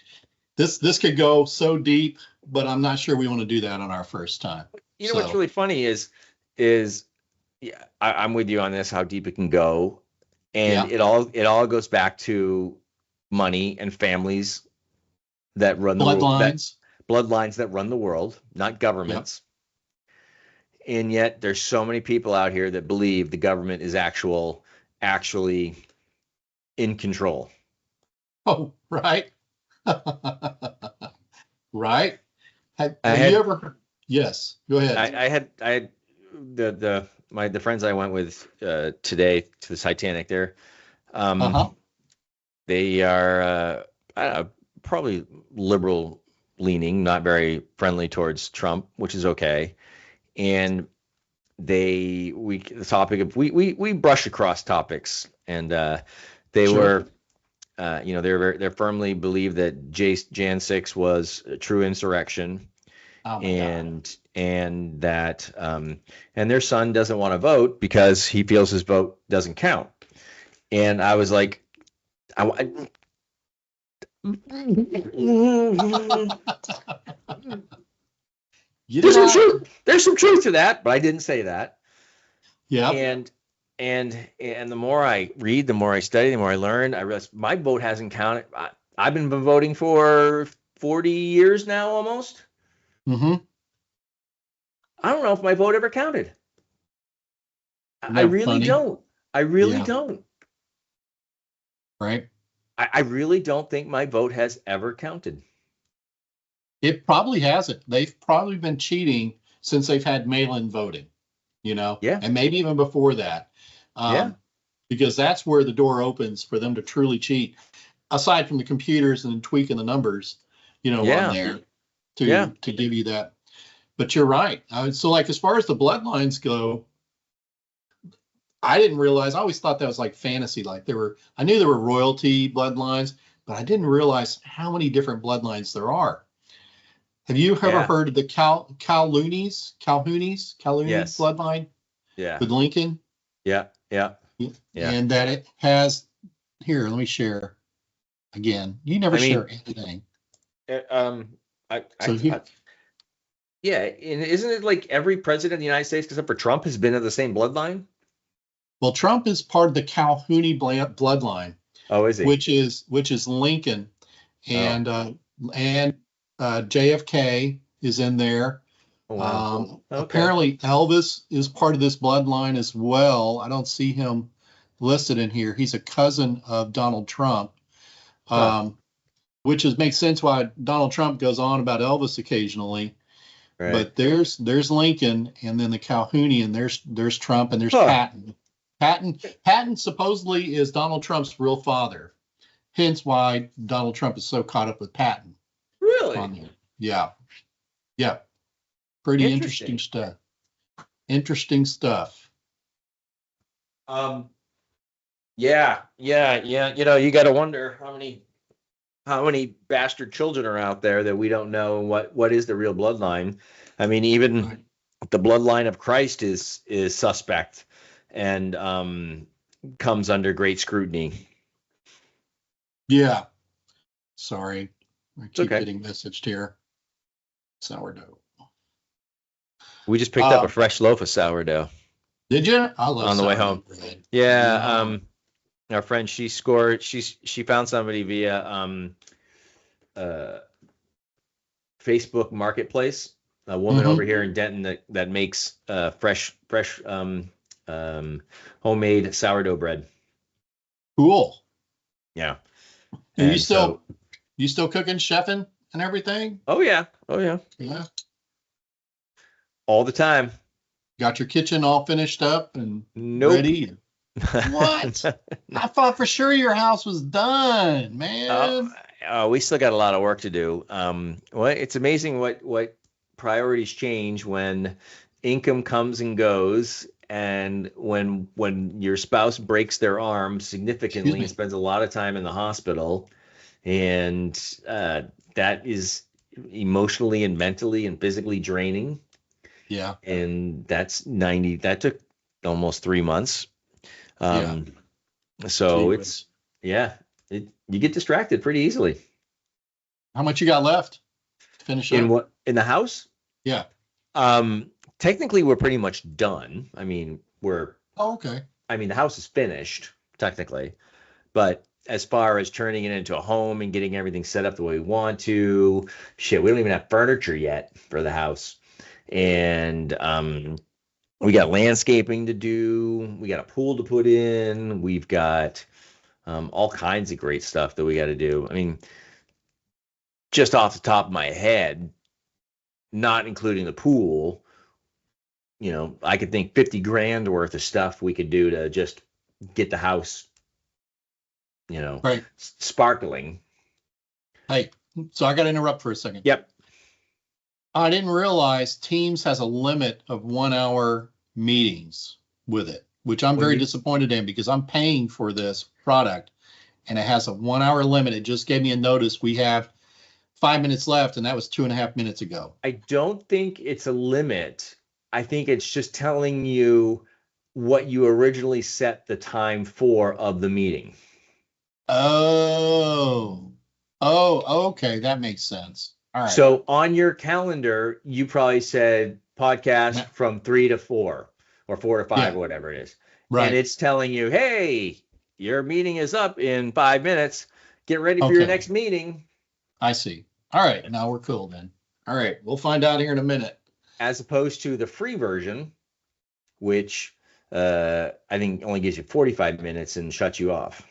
This could go so deep, but I'm not sure we want to do that on our first time. You know what's really funny is yeah, I'm with you on this, how deep it can go. And it all goes back to money and families that run the bloodlines that run the world, not governments. Yep. And yet there's so many people out here that believe the government is actually in control. Oh, right. Right. Have you ever heard? Yes, go ahead. I had the friends I went with today to the Titanic there. They are probably liberal leaning, not very friendly towards Trump, which is okay. And we brush across topics, and they were they firmly believe that Jan 6 was a true insurrection. Oh and that and their son doesn't want to vote because he feels his vote doesn't count. And I was like, there's some truth to that, but I didn't say that. Yeah. And the more I read, the more I study, the more I learn, I realize my vote hasn't counted. I've been voting for 40 years now, almost. Mm-hmm. I don't know if my vote ever counted. I really don't. I really don't. Right. I really don't think my vote has ever counted. It probably hasn't. They've probably been cheating since they've had mail-in voting, Yeah. And maybe even before that. Because that's where the door opens for them to truly cheat, aside from the computers and tweaking the numbers, on there to give you that. But you're right. So like, as far as the bloodlines go, I didn't realize, I always thought that was like fantasy. Like I knew there were royalty bloodlines, but I didn't realize how many different bloodlines there are. Have you ever heard of the Calhounis bloodline? Yeah. With Lincoln? Yeah. And that it has, here, let me share again. You never share anything. Yeah, and isn't it like every president of the United States, except for Trump, has been of the same bloodline? Well, Trump is part of the Calhouni bloodline. Oh, is he? Which is Lincoln, and JFK is in there. Oh, wow. Okay. Apparently, Elvis is part of this bloodline as well. I don't see him listed in here. He's a cousin of Donald Trump, which makes sense why Donald Trump goes on about Elvis occasionally. Right. But there's Lincoln, and then the Calhouni, and there's Trump, and there's Patton. Patton supposedly is Donald Trump's real father, hence why Donald Trump is so caught up with Patton. Really? Yeah. Pretty interesting stuff. Yeah. You got to wonder how many bastard children are out there that we don't know what is the real bloodline. I mean, even the bloodline of Christ is suspect and comes under great scrutiny. Yeah. Sorry. I keep getting messaged here. Sourdough. We just picked up a fresh loaf of sourdough. Did you? I love on the way sourdough home. bread. Yeah. Our friend, she found somebody via uh, Facebook Marketplace, a woman over here in Denton that makes fresh homemade sourdough bread. Cool. Yeah. And And so, you still cooking, chefing, and everything? oh yeah, Yeah. all the time. Got your kitchen all finished up and Nope. ready? What? I thought for sure your house was done, man. We still got a lot of work to do. Well, it's amazing what priorities change when income comes and goes, and when your spouse breaks their arm significantly and spends a lot of time in the hospital, and that is emotionally and mentally and physically draining. Yeah. And that took almost 3 months. So it's, yeah, you get distracted pretty easily. How much you got left to finish up? In the house? Yeah. Technically we're pretty much done. I mean, Okay. the house is finished technically, but as far as turning it into a home and getting everything set up the way we want to, shit, we don't even have furniture yet for the house. And we got landscaping to do. We got a pool to put in. We've got all kinds of great stuff that we got to do. I mean, just off the top of my head, not including the pool, I could think 50 grand worth of stuff we could do to just get the house, Right. sparkling. Hey, so I got to interrupt for a second. Yep. I didn't realize Teams has a limit of 1 hour meetings with it, which I'm very disappointed in because I'm paying for this product and it has a 1 hour limit. It just gave me a notice. We have 5 minutes left, and that was 2.5 minutes ago. I don't think it's a limit. I think it's just telling you what you originally set the time for of the meeting. Oh, okay. That makes sense. All right. So on your calendar, you probably said podcast from 3 to 4 or 4 to 5 or whatever it is. Right. And it's telling you, hey, your meeting is up in 5 minutes. Get ready for your next meeting. I see. All right. Now we're cool then. All right. We'll find out here in a minute. As opposed to the free version, which I think only gives you 45 minutes and shuts you off.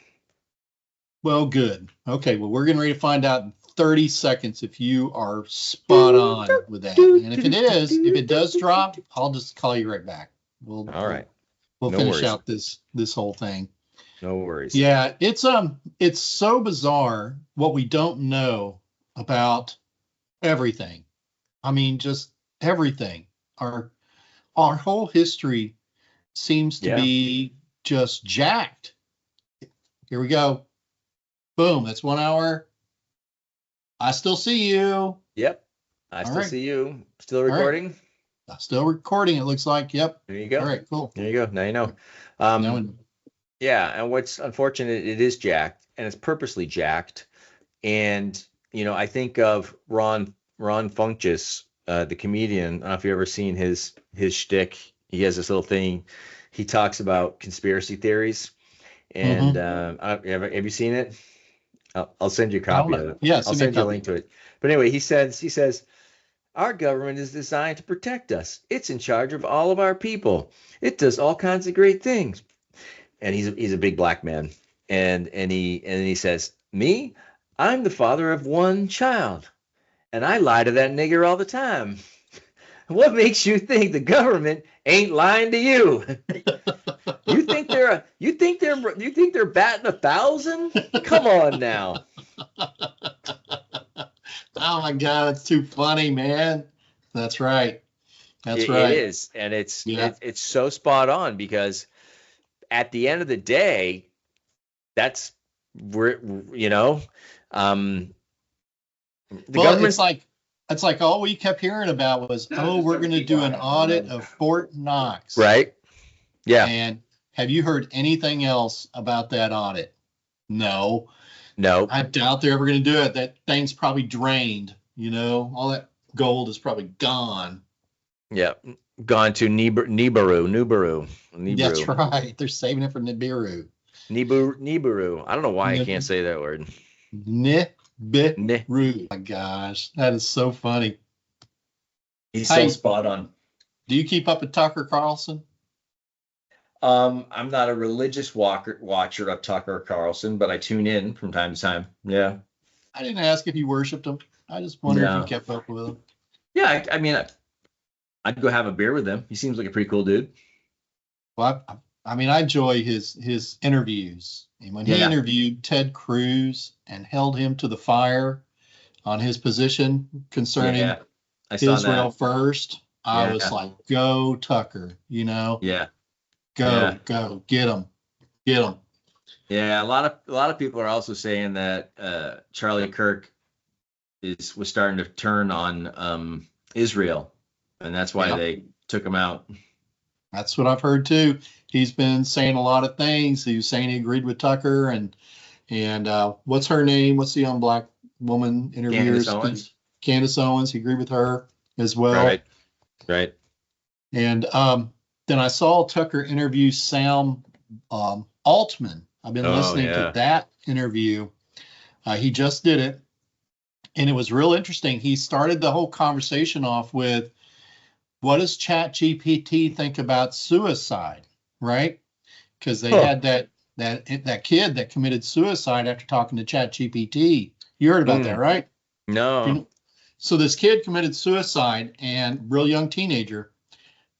Well, good. Okay. Well, we're getting ready to find out in 30 seconds if you are spot on with that. And if it does drop, I'll just call you right back. All right. We'll finish out this whole thing. No worries. Yeah, it's so bizarre what we don't know about everything. I mean, just everything. Our whole history seems to be just jacked. Here we go. Boom, that's 1 hour. I still see you. Yep. I still see you. Still recording? Right. Still recording, it looks like. Yep. There you go. All right, cool. There you go. Now you know. Yeah, and what's unfortunate, it is jacked, and it's purposely jacked. And, I think of Ron Funches, the comedian. I don't know if you've ever seen his shtick. He has this little thing. He talks about conspiracy theories. And have you seen it? I'll send you a copy of it. Yeah, I'll send you a link to it. But anyway, he says, our government is designed to protect us. It's in charge of all of our people. It does all kinds of great things. And he's a big black man. And he says, me, I'm the father of one child. And I lie to that nigger all the time. What makes you think the government ain't lying to you? You think they're batting 1,000? Come on now. Oh my God, that's too funny, man. That's right. That's right. It is, and it's so spot on because at the end of the day, that's where government. It's like all we kept hearing about was, we're going to do an audit of Fort Knox. Right. Yeah. And have you heard anything else about that audit? No. I doubt they're ever going to do it. That thing's probably drained. All that gold is probably gone. Yeah. gone to Nibiru. That's right. They're saving it for Nibiru. Nibiru. I don't know why I Nib- can't say that word. Nibiru. My gosh, that is so funny. He's Hey. so spot on. Do you keep up with Tucker Carlson? I'm not a religious watcher of Tucker Carlson, but I tune in from time to time. Yeah. I didn't ask if you worshipped him. I just wonder if No. you kept up with him. Yeah, I mean, I'd go have a beer with him. He seems like a pretty cool dude. Well, I mean, I enjoy his interviews. And when he Yeah. interviewed Ted Cruz and held him to the fire on his position concerning Yeah, I saw Israel that. first, I Yeah. was like, go Tucker, you know, Yeah. go, Yeah. get him. Yeah, a lot of people are also saying that Charlie Kirk was starting to turn on Israel, and that's why Yeah. they took him out. That's what I've heard too. He's been saying a lot of things. He was saying he agreed with Tucker and what's her name? What's the young black woman interviewers? Candace Owens. Candace Owens. He agreed with her as well. Right. And then I saw Tucker interview Sam Altman. I've been listening to that interview. He just did it, and it was real interesting. He started the whole conversation off with, what does ChatGPT think about suicide, right? Because they had that kid that committed suicide after talking to ChatGPT. You heard about that, right? No. So this kid committed suicide, and real young teenager,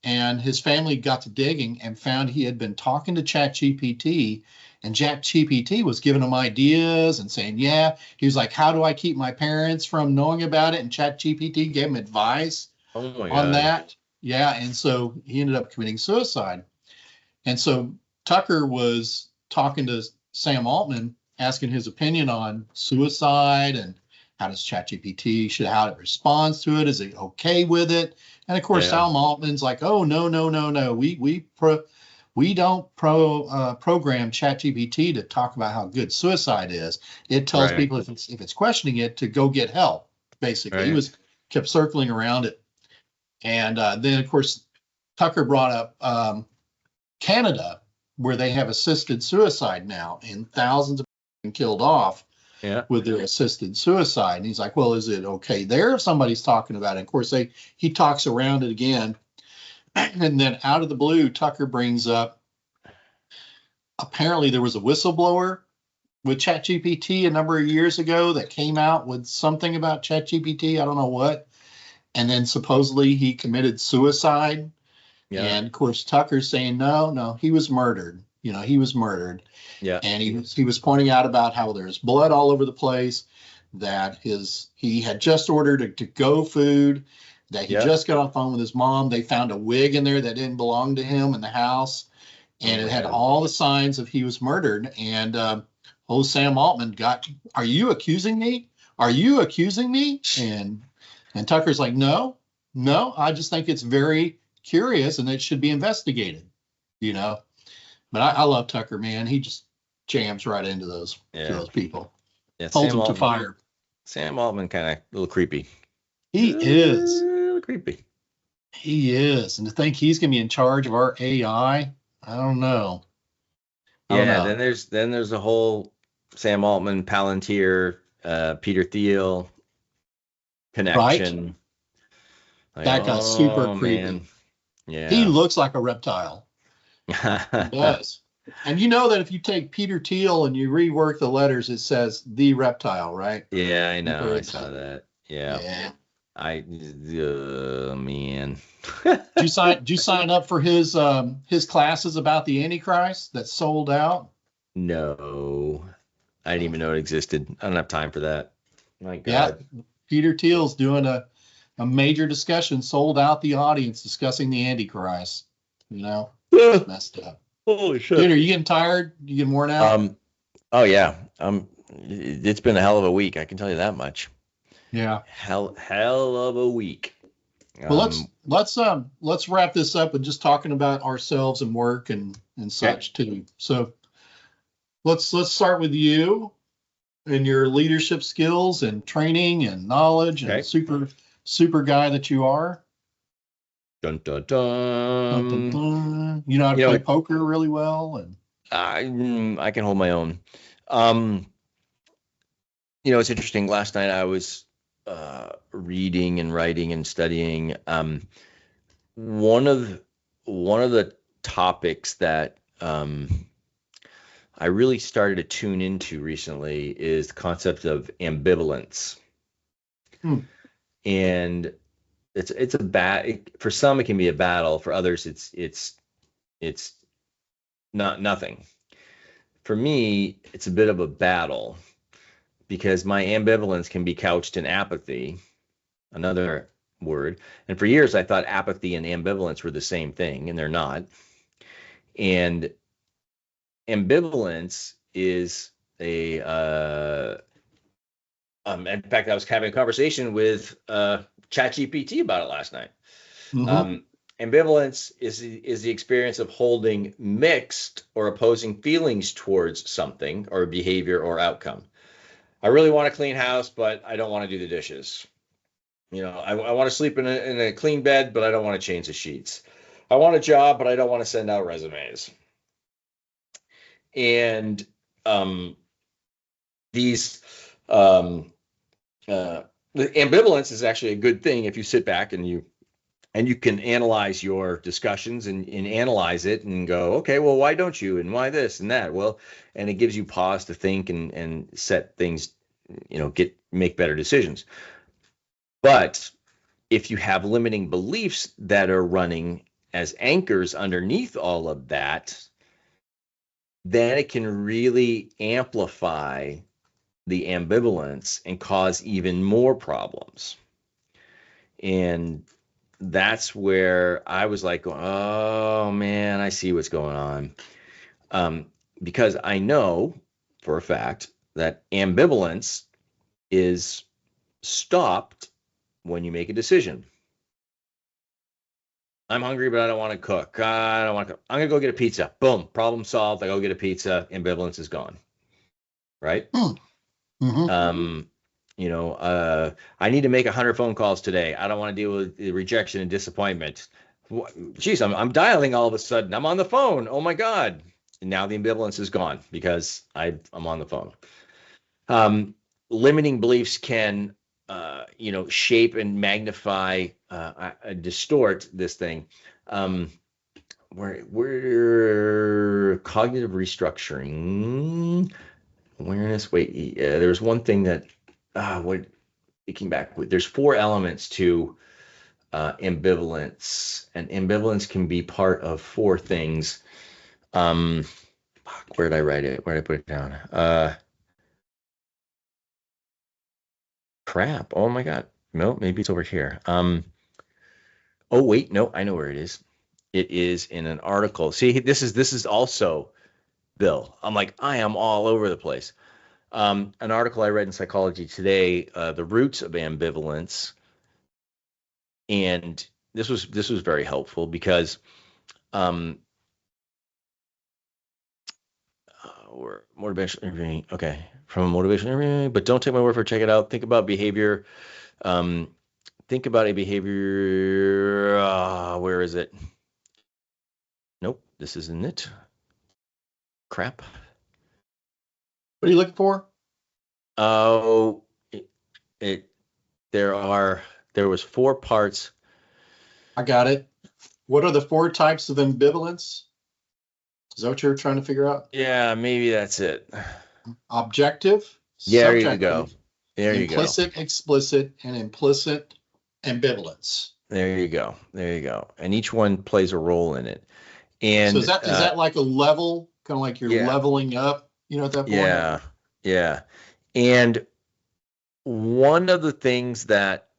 and his family got to digging and found he had been talking to ChatGPT, and ChatGPT was giving him ideas and saying, yeah, he was like, how do I keep my parents from knowing about it? And ChatGPT gave him advice on that. Yeah. And so he ended up committing suicide. And so Tucker was talking to Sam Altman, asking his opinion on suicide and how does ChatGPT how it responds to it. Is it okay with it? And of course, Sam Altman's like, oh, no. We don't program ChatGPT to talk about how good suicide is. It tells people if it's questioning it to go get help. Basically, he kept circling around it. And then, of course, Tucker brought up Canada, where they have assisted suicide now, and thousands of people have been killed off with their assisted suicide. And he's like, well, is it okay there if somebody's talking about it? Of course, he talks around it again. And then out of the blue, Tucker brings up, apparently there was a whistleblower with ChatGPT a number of years ago that came out with something about ChatGPT. I don't know what. And then supposedly he committed suicide. Yeah. And of course, Tucker's saying, no, he was murdered. He was murdered. Yeah. And he was pointing out about how there's blood all over the place, that he had just ordered a to-go food, that he just got off the phone with his mom. They found a wig in there that didn't belong to him in the house. And it had all the signs of he was murdered. And old Sam Altman are you accusing me? Are you accusing me? And Tucker's like, no, I just think it's very curious and it should be investigated, But I love Tucker, man. He just jams right into those people. Yeah, holds them to fire. Sam Altman kind of a little creepy. He is. A little creepy. He is. And to think he's going to be in charge of our AI, I don't know. Then there's a whole Sam Altman, Palantir, Peter Thiel connection. Right? That got super creepy. Man. Yeah. He looks like a reptile. He does. And you know that if you take Peter Thiel and you rework the letters, it says the reptile, right? Yeah, I know. I saw that. Yeah. Man. Did you sign up for his classes about the Antichrist that sold out? No. I didn't even know it existed. I don't have time for that. My God. Yeah. Peter Thiel's doing a major discussion, sold out the audience discussing the Antichrist. Messed up. Holy shit. Dude, are you getting tired? You getting worn out? Oh yeah. It's been a hell of a week, I can tell you that much. Yeah. Hell of a week. Well, let's wrap this up with just talking about ourselves and work and such too. So let's start with you and your leadership skills and training and knowledge and super guy that you are. Dun dun Dun, dun, dun. dun. You know how to You know, play poker really well, and I can hold my own. It's interesting. Last night I was reading and writing and studying. One of the topics that I really started to tune into recently is the concept of ambivalence. Hmm. And it's for some it can be a battle, for others it's not nothing. For me, it's a bit of a battle because my ambivalence can be couched in apathy, another word. And for years I thought apathy and ambivalence were the same thing, and they're not. And ambivalence is in fact, I was having a conversation with ChatGPT about it last night. mm-hmm. Ambivalence is the experience of holding mixed or opposing feelings towards something or behavior or outcome. I really want to clean house, but I don't want to do the dishes. I want to sleep in a clean bed, but I don't want to change the sheets. I want a job, but I don't want to send out resumes. And these the ambivalence is actually a good thing if you sit back and you can analyze your discussions and analyze it and go, okay, well, why don't you? And why this and that? Well, and it gives you pause to think and set things, make better decisions. But if you have limiting beliefs that are running as anchors underneath all of that, then it can really amplify the ambivalence and cause even more problems. And that's where I was like, oh man, I see what's going on. Because I know for a fact that ambivalence is stopped when you make a decision. I'm hungry, but I don't want to cook. I don't want to cook. I'm going to go get a pizza. Boom, problem solved. I go get a pizza. Ambivalence is gone. Right? Mm-hmm. I need to make 100 phone calls today. I don't want to deal with the rejection and disappointment. Geez, I'm dialing all of a sudden. I'm on the phone. Oh my God. And now the ambivalence is gone because I'm on the phone. Limiting beliefs can, shape and magnify, distort this thing. We're cognitive restructuring, awareness. Wait, there's one thing that, what thinking back, there's 4 elements to ambivalence, and ambivalence can be part of 4 things. Where did I write it? Where did I put it down? Crap. Oh my God. No, maybe it's over here. Oh wait, no, I know where it is. It is in an article. See, this is also, Bill. I'm like, I am all over the place. An article I read in Psychology Today, The Roots of Ambivalence. And this was very helpful because we're motivational interviewing. Okay, from a motivational interviewing, but don't take my word for it. Check it out. Think about behavior. Think about a behavior. Where is it? Nope, this isn't it. Crap. What are you looking for? Oh, there was 4 parts. I got it. What are the 4 types of ambivalence? Is that what you're trying to figure out? Yeah, maybe that's it. Objective, Yeah, there subjective, you go. There you go. implicit, explicit, and implicit ambivalence. There you go. There you go. And each one plays a role in it. And so is that like a level, kind of like you're leveling up, at that point? Yeah. And one of the things that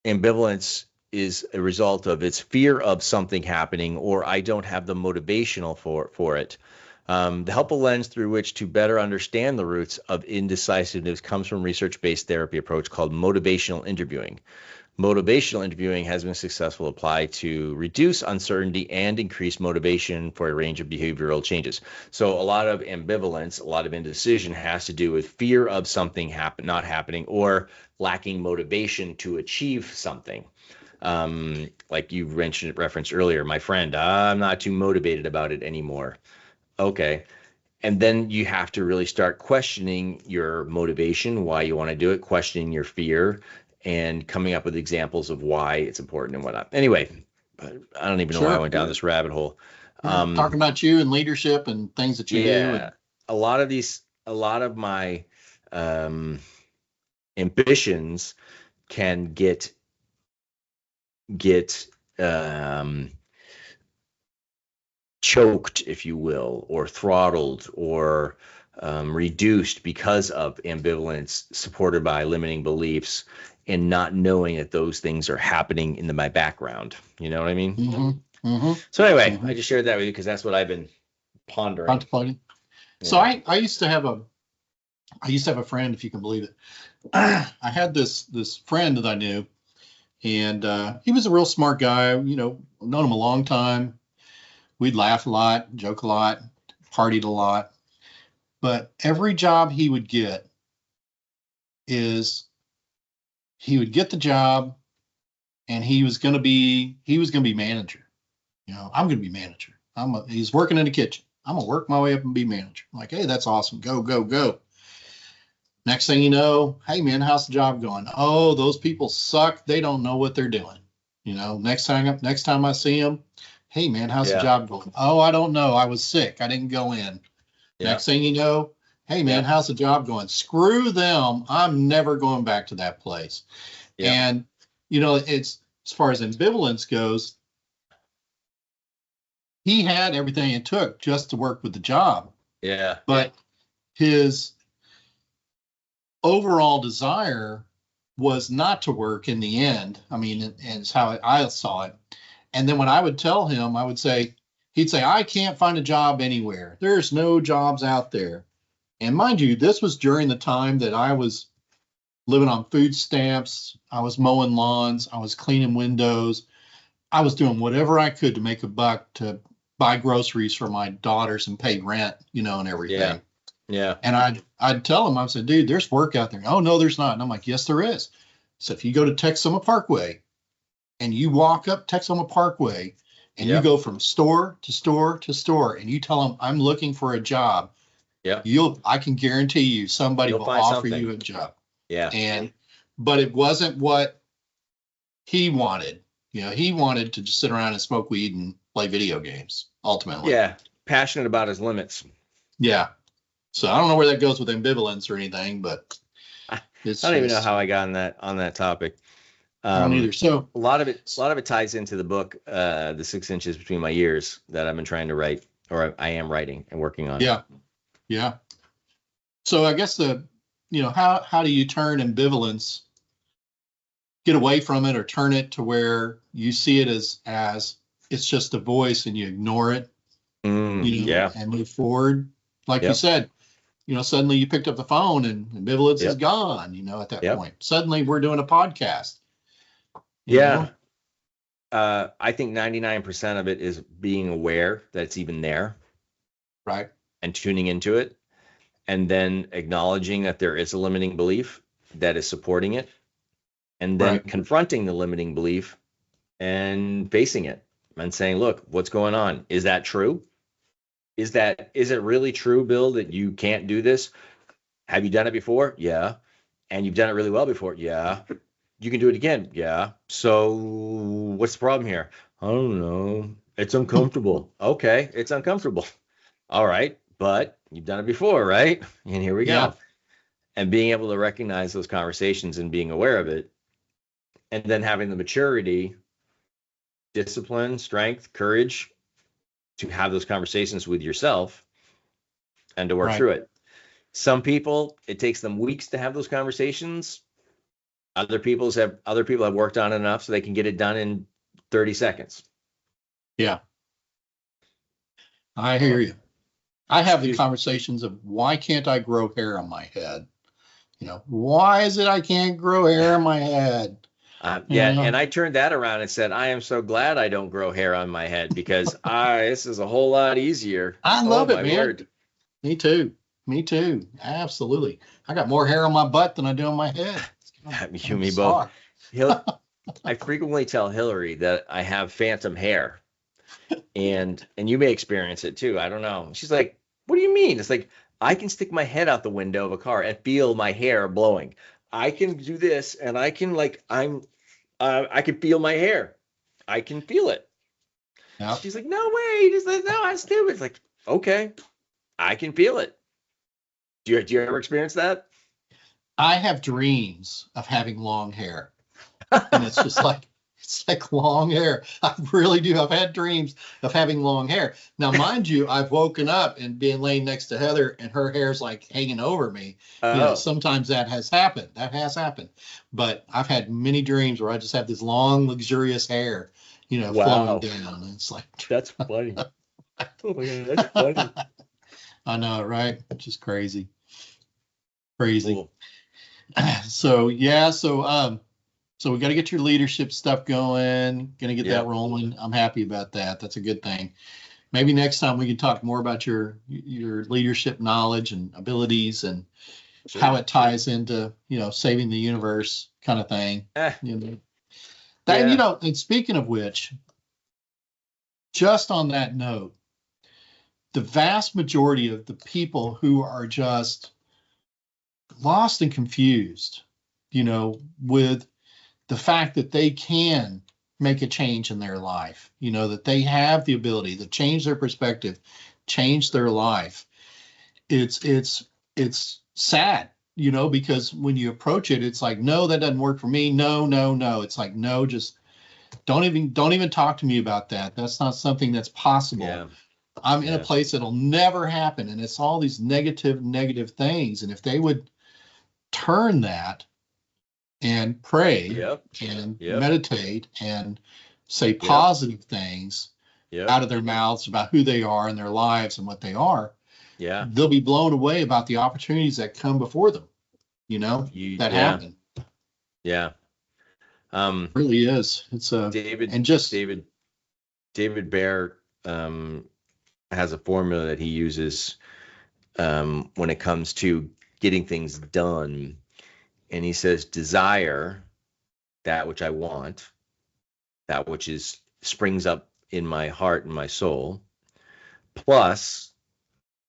ambivalence is a result of, it's fear of something happening, or I don't have the motivational for it. The helpful lens through which to better understand the roots of indecisiveness comes from research-based therapy approach called motivational interviewing. Motivational interviewing has been successful applied to reduce uncertainty and increase motivation for a range of behavioral changes. So a lot of ambivalence, a lot of indecision has to do with fear of something not happening or lacking motivation to achieve something. Like you referenced earlier, my friend, I'm not too motivated about it anymore. Okay. And then you have to really start questioning your motivation, why you want to do it, questioning your fear, and coming up with examples of why it's important and whatnot. Anyway, I don't even know why I went down this rabbit hole. Talking about you and leadership and things that you do. Yeah, a lot of my ambitions can get choked, if you will, or throttled or reduced because of ambivalence supported by limiting beliefs and not knowing that those things are happening in my background. You know what I mean? Mm-hmm. Mm-hmm. So anyway, I just shared that with you because that's what I've been pondering. Contemplating. Yeah. So I used to have a friend, if you can believe it. I had this friend that I knew, and he was a real smart guy. You know, known him a long time. We'd laugh a lot, joke a lot, partied a lot. But every job he would get he would get the job, and he was going to be manager. You know, I'm going to be manager. He's working in the kitchen. I'm going to work my way up and be manager. I'm like, hey, that's awesome. Go, go, go. Next thing you know, hey man, how's the job going? Oh, those people suck. They don't know what they're doing. You know, next time I see them, hey man, how's the job going? Oh, I don't know. I was sick. I didn't go in. Yeah. Next thing you know, hey man, how's the job going? Screw them. I'm never going back to that place. Yeah. And you know, it's as far as ambivalence goes, he had everything it took just to work with the job. Yeah. But his overall desire was not to work in the end. I mean, and it's how I saw it. And then when I would tell him, he'd say, I can't find a job anywhere. There's no jobs out there. And mind you, this was during the time that I was living on food stamps. I was mowing lawns. I was cleaning windows. I was doing whatever I could to make a buck to buy groceries for my daughters and pay rent, you know, and everything. Yeah. Yeah. And I'd tell him, I said, dude, there's work out there. Oh, no, there's not. And I'm like, yes, there is. So if you go to Texoma Parkway and you walk up Texoma Parkway and you go from store to store to store and you tell them I'm looking for a job, I can guarantee you somebody will offer you a job. Yeah. But it wasn't what he wanted. You know, he wanted to just sit around and smoke weed and play video games ultimately. Yeah. Passionate about his limits. Yeah. So I don't know where that goes with ambivalence or anything, but I don't even know how I got on that topic. I don't either. So a lot of it ties into the book, The 6 Inches Between My Ears, that I've been trying to write, or I am writing and working on. Yeah. Yeah. So I guess how do you turn ambivalence, get away from it or turn it to where you see it as it's just a voice and you ignore it, and move forward? Like you said, suddenly you picked up the phone and ambivalence is gone, at that point. Suddenly we're doing a podcast. Yeah. I think 99% of it is being aware that it's even there. Right. And tuning into it. And then acknowledging that there is a limiting belief that is supporting it. And then confronting the limiting belief and facing it and saying, look, what's going on? Is that true? Is it really true, Bill, that you can't do this? Have you done it before? Yeah. And you've done it really well before? Yeah. You can do it again? Yeah. So what's the problem here? I don't know. It's uncomfortable. Okay. It's uncomfortable. All right. But you've done it before, right? And here we go. And being able to recognize those conversations and being aware of it, and then having the maturity, discipline, strength, courage to have those conversations with yourself and to work through it. Some people, it takes them weeks to have those conversations. Other people have worked on it enough so they can get it done in 30 seconds. Yeah. I hear you. I have the conversations of why can't I grow hair on my head? Why is it I can't grow hair on my head? Yeah, Yeah. and I turned that around and said, I am so glad I don't grow hair on my head because this is a whole lot easier. I Oh love it, my man. word. Me too. Me too. Absolutely. I got more hair on my butt than I do on my head. You I'm and me both. sorry. I frequently tell Hillary that I have phantom hair, and you may experience it too. I don't know. She's like, "What do you mean?" It's like I can stick my head out the window of a car and feel my hair blowing. I can do this, and I can I can feel my hair. I can feel it. Yep. She's like, "No way!" Just like, "No, I'm stupid." It's like, okay, I can feel it. Do you ever experience that? I have dreams of having long hair, and it's like long hair. I really do. I've had dreams of having long hair. Now, mind you, I've woken up and been laying next to Heather, and her hair's like hanging over me. Oh, Sometimes that has happened. That has happened. But I've had many dreams where I just have this long, luxurious hair, flowing wow, down. And it's like, that's funny. Oh my god, that's funny. I know, right? Just crazy, crazy. Cool. So yeah, so we got to get your leadership stuff going. Going to get that Yep. rolling. I'm happy about that. That's a good thing. Maybe next time we can talk more about your leadership knowledge and abilities and how Sure. it ties into saving the universe kind of thing. Eh, That and yeah. and speaking of which, just on that note, the vast majority of the people who are just lost and confused, with the fact that they can make a change in their life, that they have the ability to change their perspective, change their life. It's sad, because when you approach it, it's like, no, that doesn't work for me. No, no, no. It's like, no, just don't even talk to me about that. That's not something that's possible. Yeah. I'm in a Yeah. place that'll never happen. And it's all these negative things. And if they would turn that and pray Yep. and Yep. meditate and say Yep. positive things Yep. out of their mouths about who they are and their lives and what they are, Yeah. they'll be blown away about the opportunities that come before them, that Yeah. happen. Yeah. It really is. It's David and just, David David Bear has a formula that he uses when it comes to getting things done. And he says, desire that which I want, that which springs up in my heart and my soul, plus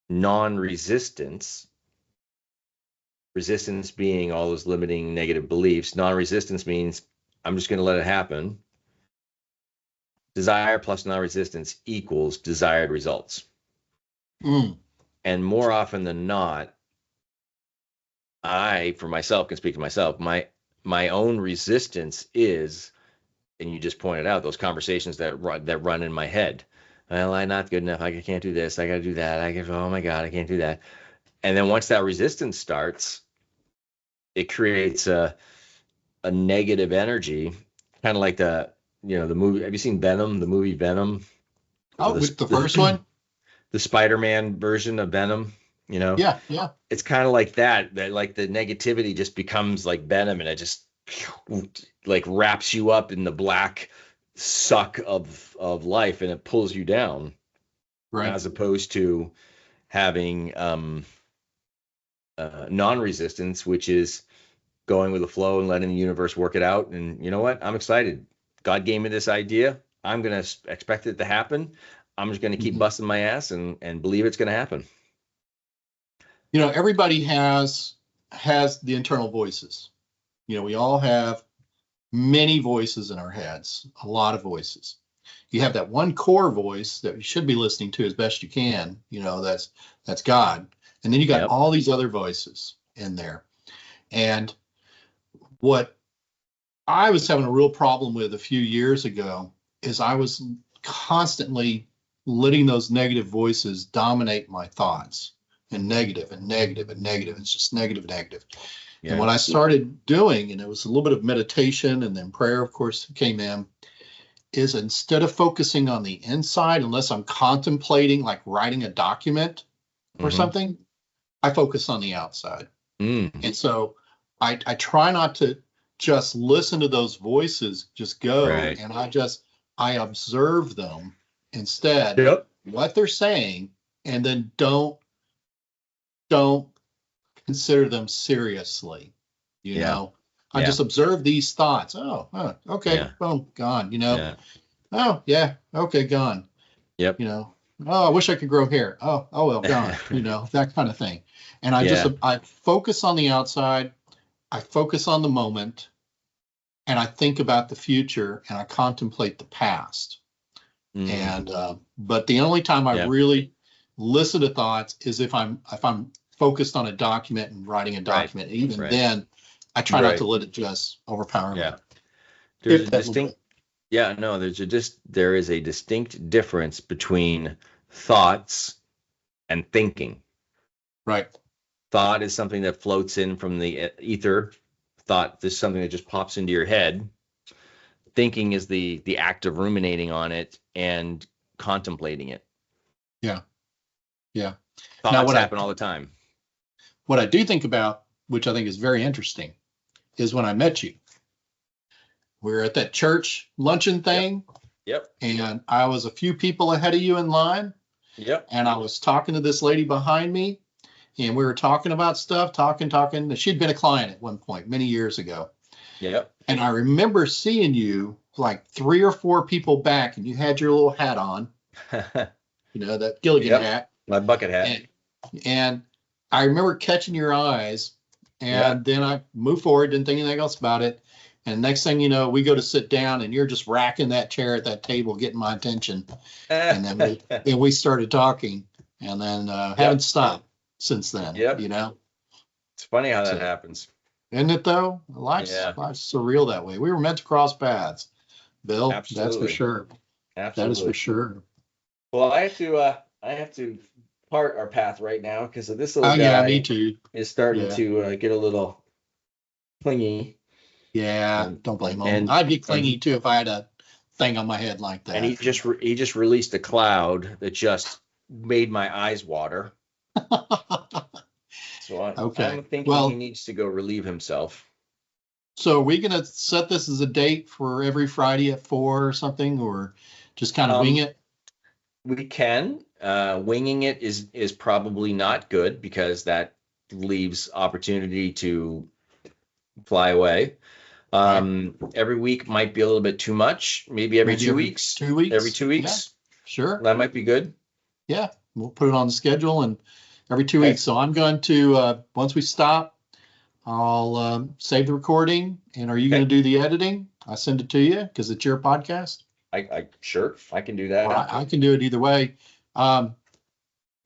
non-resistance, resistance being all those limiting negative beliefs. Non-resistance means I'm just going to let it happen. Desire plus non-resistance equals desired results. And more often than not, I, for myself, can speak to myself. My own resistance is, and you just pointed out, those conversations that run in my head. Well, I'm not good enough. I can't do this. I got to do that. Oh my God, I can't do that. And then once that resistance starts, it creates a negative energy, kind of like the movie. Have you seen Venom? The movie Venom. with the first one. The Spider-Man version of Venom. Yeah. It's kind of like that like the negativity just becomes like venom, and it just like wraps you up in the black suck of life, and it pulls you down, Right. as opposed to having non-resistance, which is going with the flow and letting the universe work it out. And you know what? I'm excited. God gave me this idea. I'm going to expect it to happen. I'm just going to keep busting my ass and believe it's going to happen. Everybody has the internal voices. We all have many voices in our heads, a lot of voices. You have that one core voice that you should be listening to as best you can. That's God. And then you got all these other voices in there. And what I was having a real problem with a few years ago is I was constantly letting those negative voices dominate my thoughts, and negative and negative and negative. It's just negative. Yeah. And what I started doing, and it was a little bit of meditation and then prayer, of course, came in, is instead of focusing on the inside, unless I'm contemplating like writing a document or something, I focus on the outside. And so I try not to just listen to those voices just go, Right. and I observe them instead, Yep. what they're saying, and then don't consider them seriously. You Yeah. know, I Yeah. just observe these thoughts. Oh, okay, Yeah. boom, gone. You know, Yeah. oh yeah, okay, gone. Yep. You know, oh, I wish I could grow hair. Oh, well, gone. You know, that kind of thing. And Yeah. I focus on the outside, I focus on the moment, and I think about the future, and I contemplate the past. Mm. And but the only time I Yeah. really listen to thoughts is if I'm focused on a document and writing a document. Even Right. then, I try not Right. to let it just overpower me. Yeah. There's If a that will distinct. Yeah. No. There is a distinct difference between thoughts and thinking. right. Thought is something that floats in from the ether. Thought is something that just pops into your head. Thinking is the act of ruminating on it and contemplating it. Yeah. Yeah. Thoughts what happen all the time. What I do think about, which I think is very interesting, is when I met you. We were at that church luncheon thing, Yep. and I was a few people ahead of you in line, Yep. and I was talking to this lady behind me, and we were talking about stuff, talking. She'd been a client at one point many years ago. Yep. And I remember seeing you like 3 or 4 people back, and you had your little hat on, you know, that Gilligan Yep. hat. My bucket hat. And I remember catching your eyes, and then I moved forward, didn't think anything else about it. And next thing you know, we go to sit down, and you're just racking that chair at that table, getting my attention. And then we started talking, and then haven't stopped since then. Yep. You know, It's funny how that So- happens. isn't it though? Life's surreal that way. We were meant to cross paths, Bill. That's for Absolutely. sure. Absolutely. That is for sure. Well, I have to part our path right now because this little Oh guy yeah, me too. is starting Yeah. to get a little clingy. Yeah, don't blame him. and- I'd be clingy too if I had a thing on my head like that. And he just released a cloud that just made my eyes water. So Okay. I'm thinking Well- he needs to go relieve himself. So are we gonna set this as a date for every Friday at 4 or something, or just kind of wing it? We can. Winging it is probably not good because that leaves opportunity to fly away. Every week might be a little bit too much. Maybe every Maybe 2 every weeks. 2 weeks? Every 2 weeks. Sure. That might be good. Yeah, we'll put it on the schedule, and every 2 Okay. weeks. So I'm going to once we stop, I'll save the recording. And are you Okay. going to do the editing? I send it to you because it's your podcast. I sure I can do that. Or I can do it either way.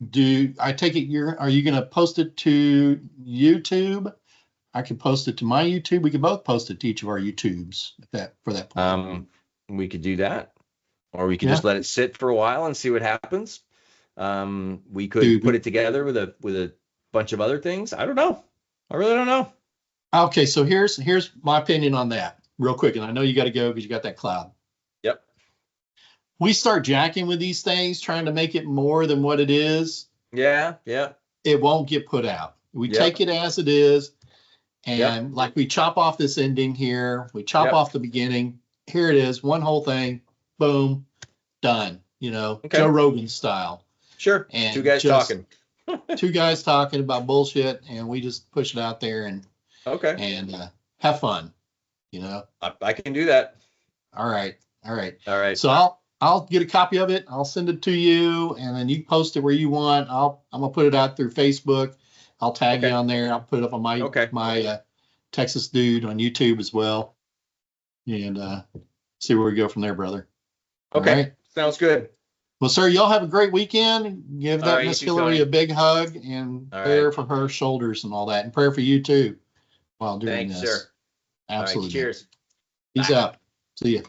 Do I take it are you going to post it to YouTube? I can post it to my YouTube. We can both post it to each of our YouTubes for that point. We could do that, or we could Yeah. just let it sit for a while and see what happens. We could Dude, put it together with a bunch of other things. I don't know. I really don't know. Okay, so here's my opinion on that real quick. And I know you got to go because you got that cloud. Yep. We start jacking with these things, trying to make it more than what it is. Yeah. Yeah. It won't get put out. We Yep. take it as it is. And Yep. like we chop off this ending here, we chop Yep. off the beginning. Here it is, one whole thing, boom, done. You know, Okay. Joe Rogan style. Sure. And 2 guys just- talking. 2 guys talking about bullshit, and we just push it out there and Okay. have fun. You know. I can do that. All right. All right. So I'll get a copy of it. I'll send it to you, and then you post it where you want. I'm gonna put it out through Facebook. I'll tag Okay. you on there. I'll put it up on my Okay. Texas Dude on YouTube as well, and see where we go from there, brother. All Okay. right. Sounds good. Well, sir, y'all have a great weekend. Give All that right, Miss you too, Hillary Tony. a big hug and All prayer right. for her shoulders and all that, and prayer for you too while doing Thanks, this. sir. All right. Absolutely. Cheers. Peace Bye. out. See ya.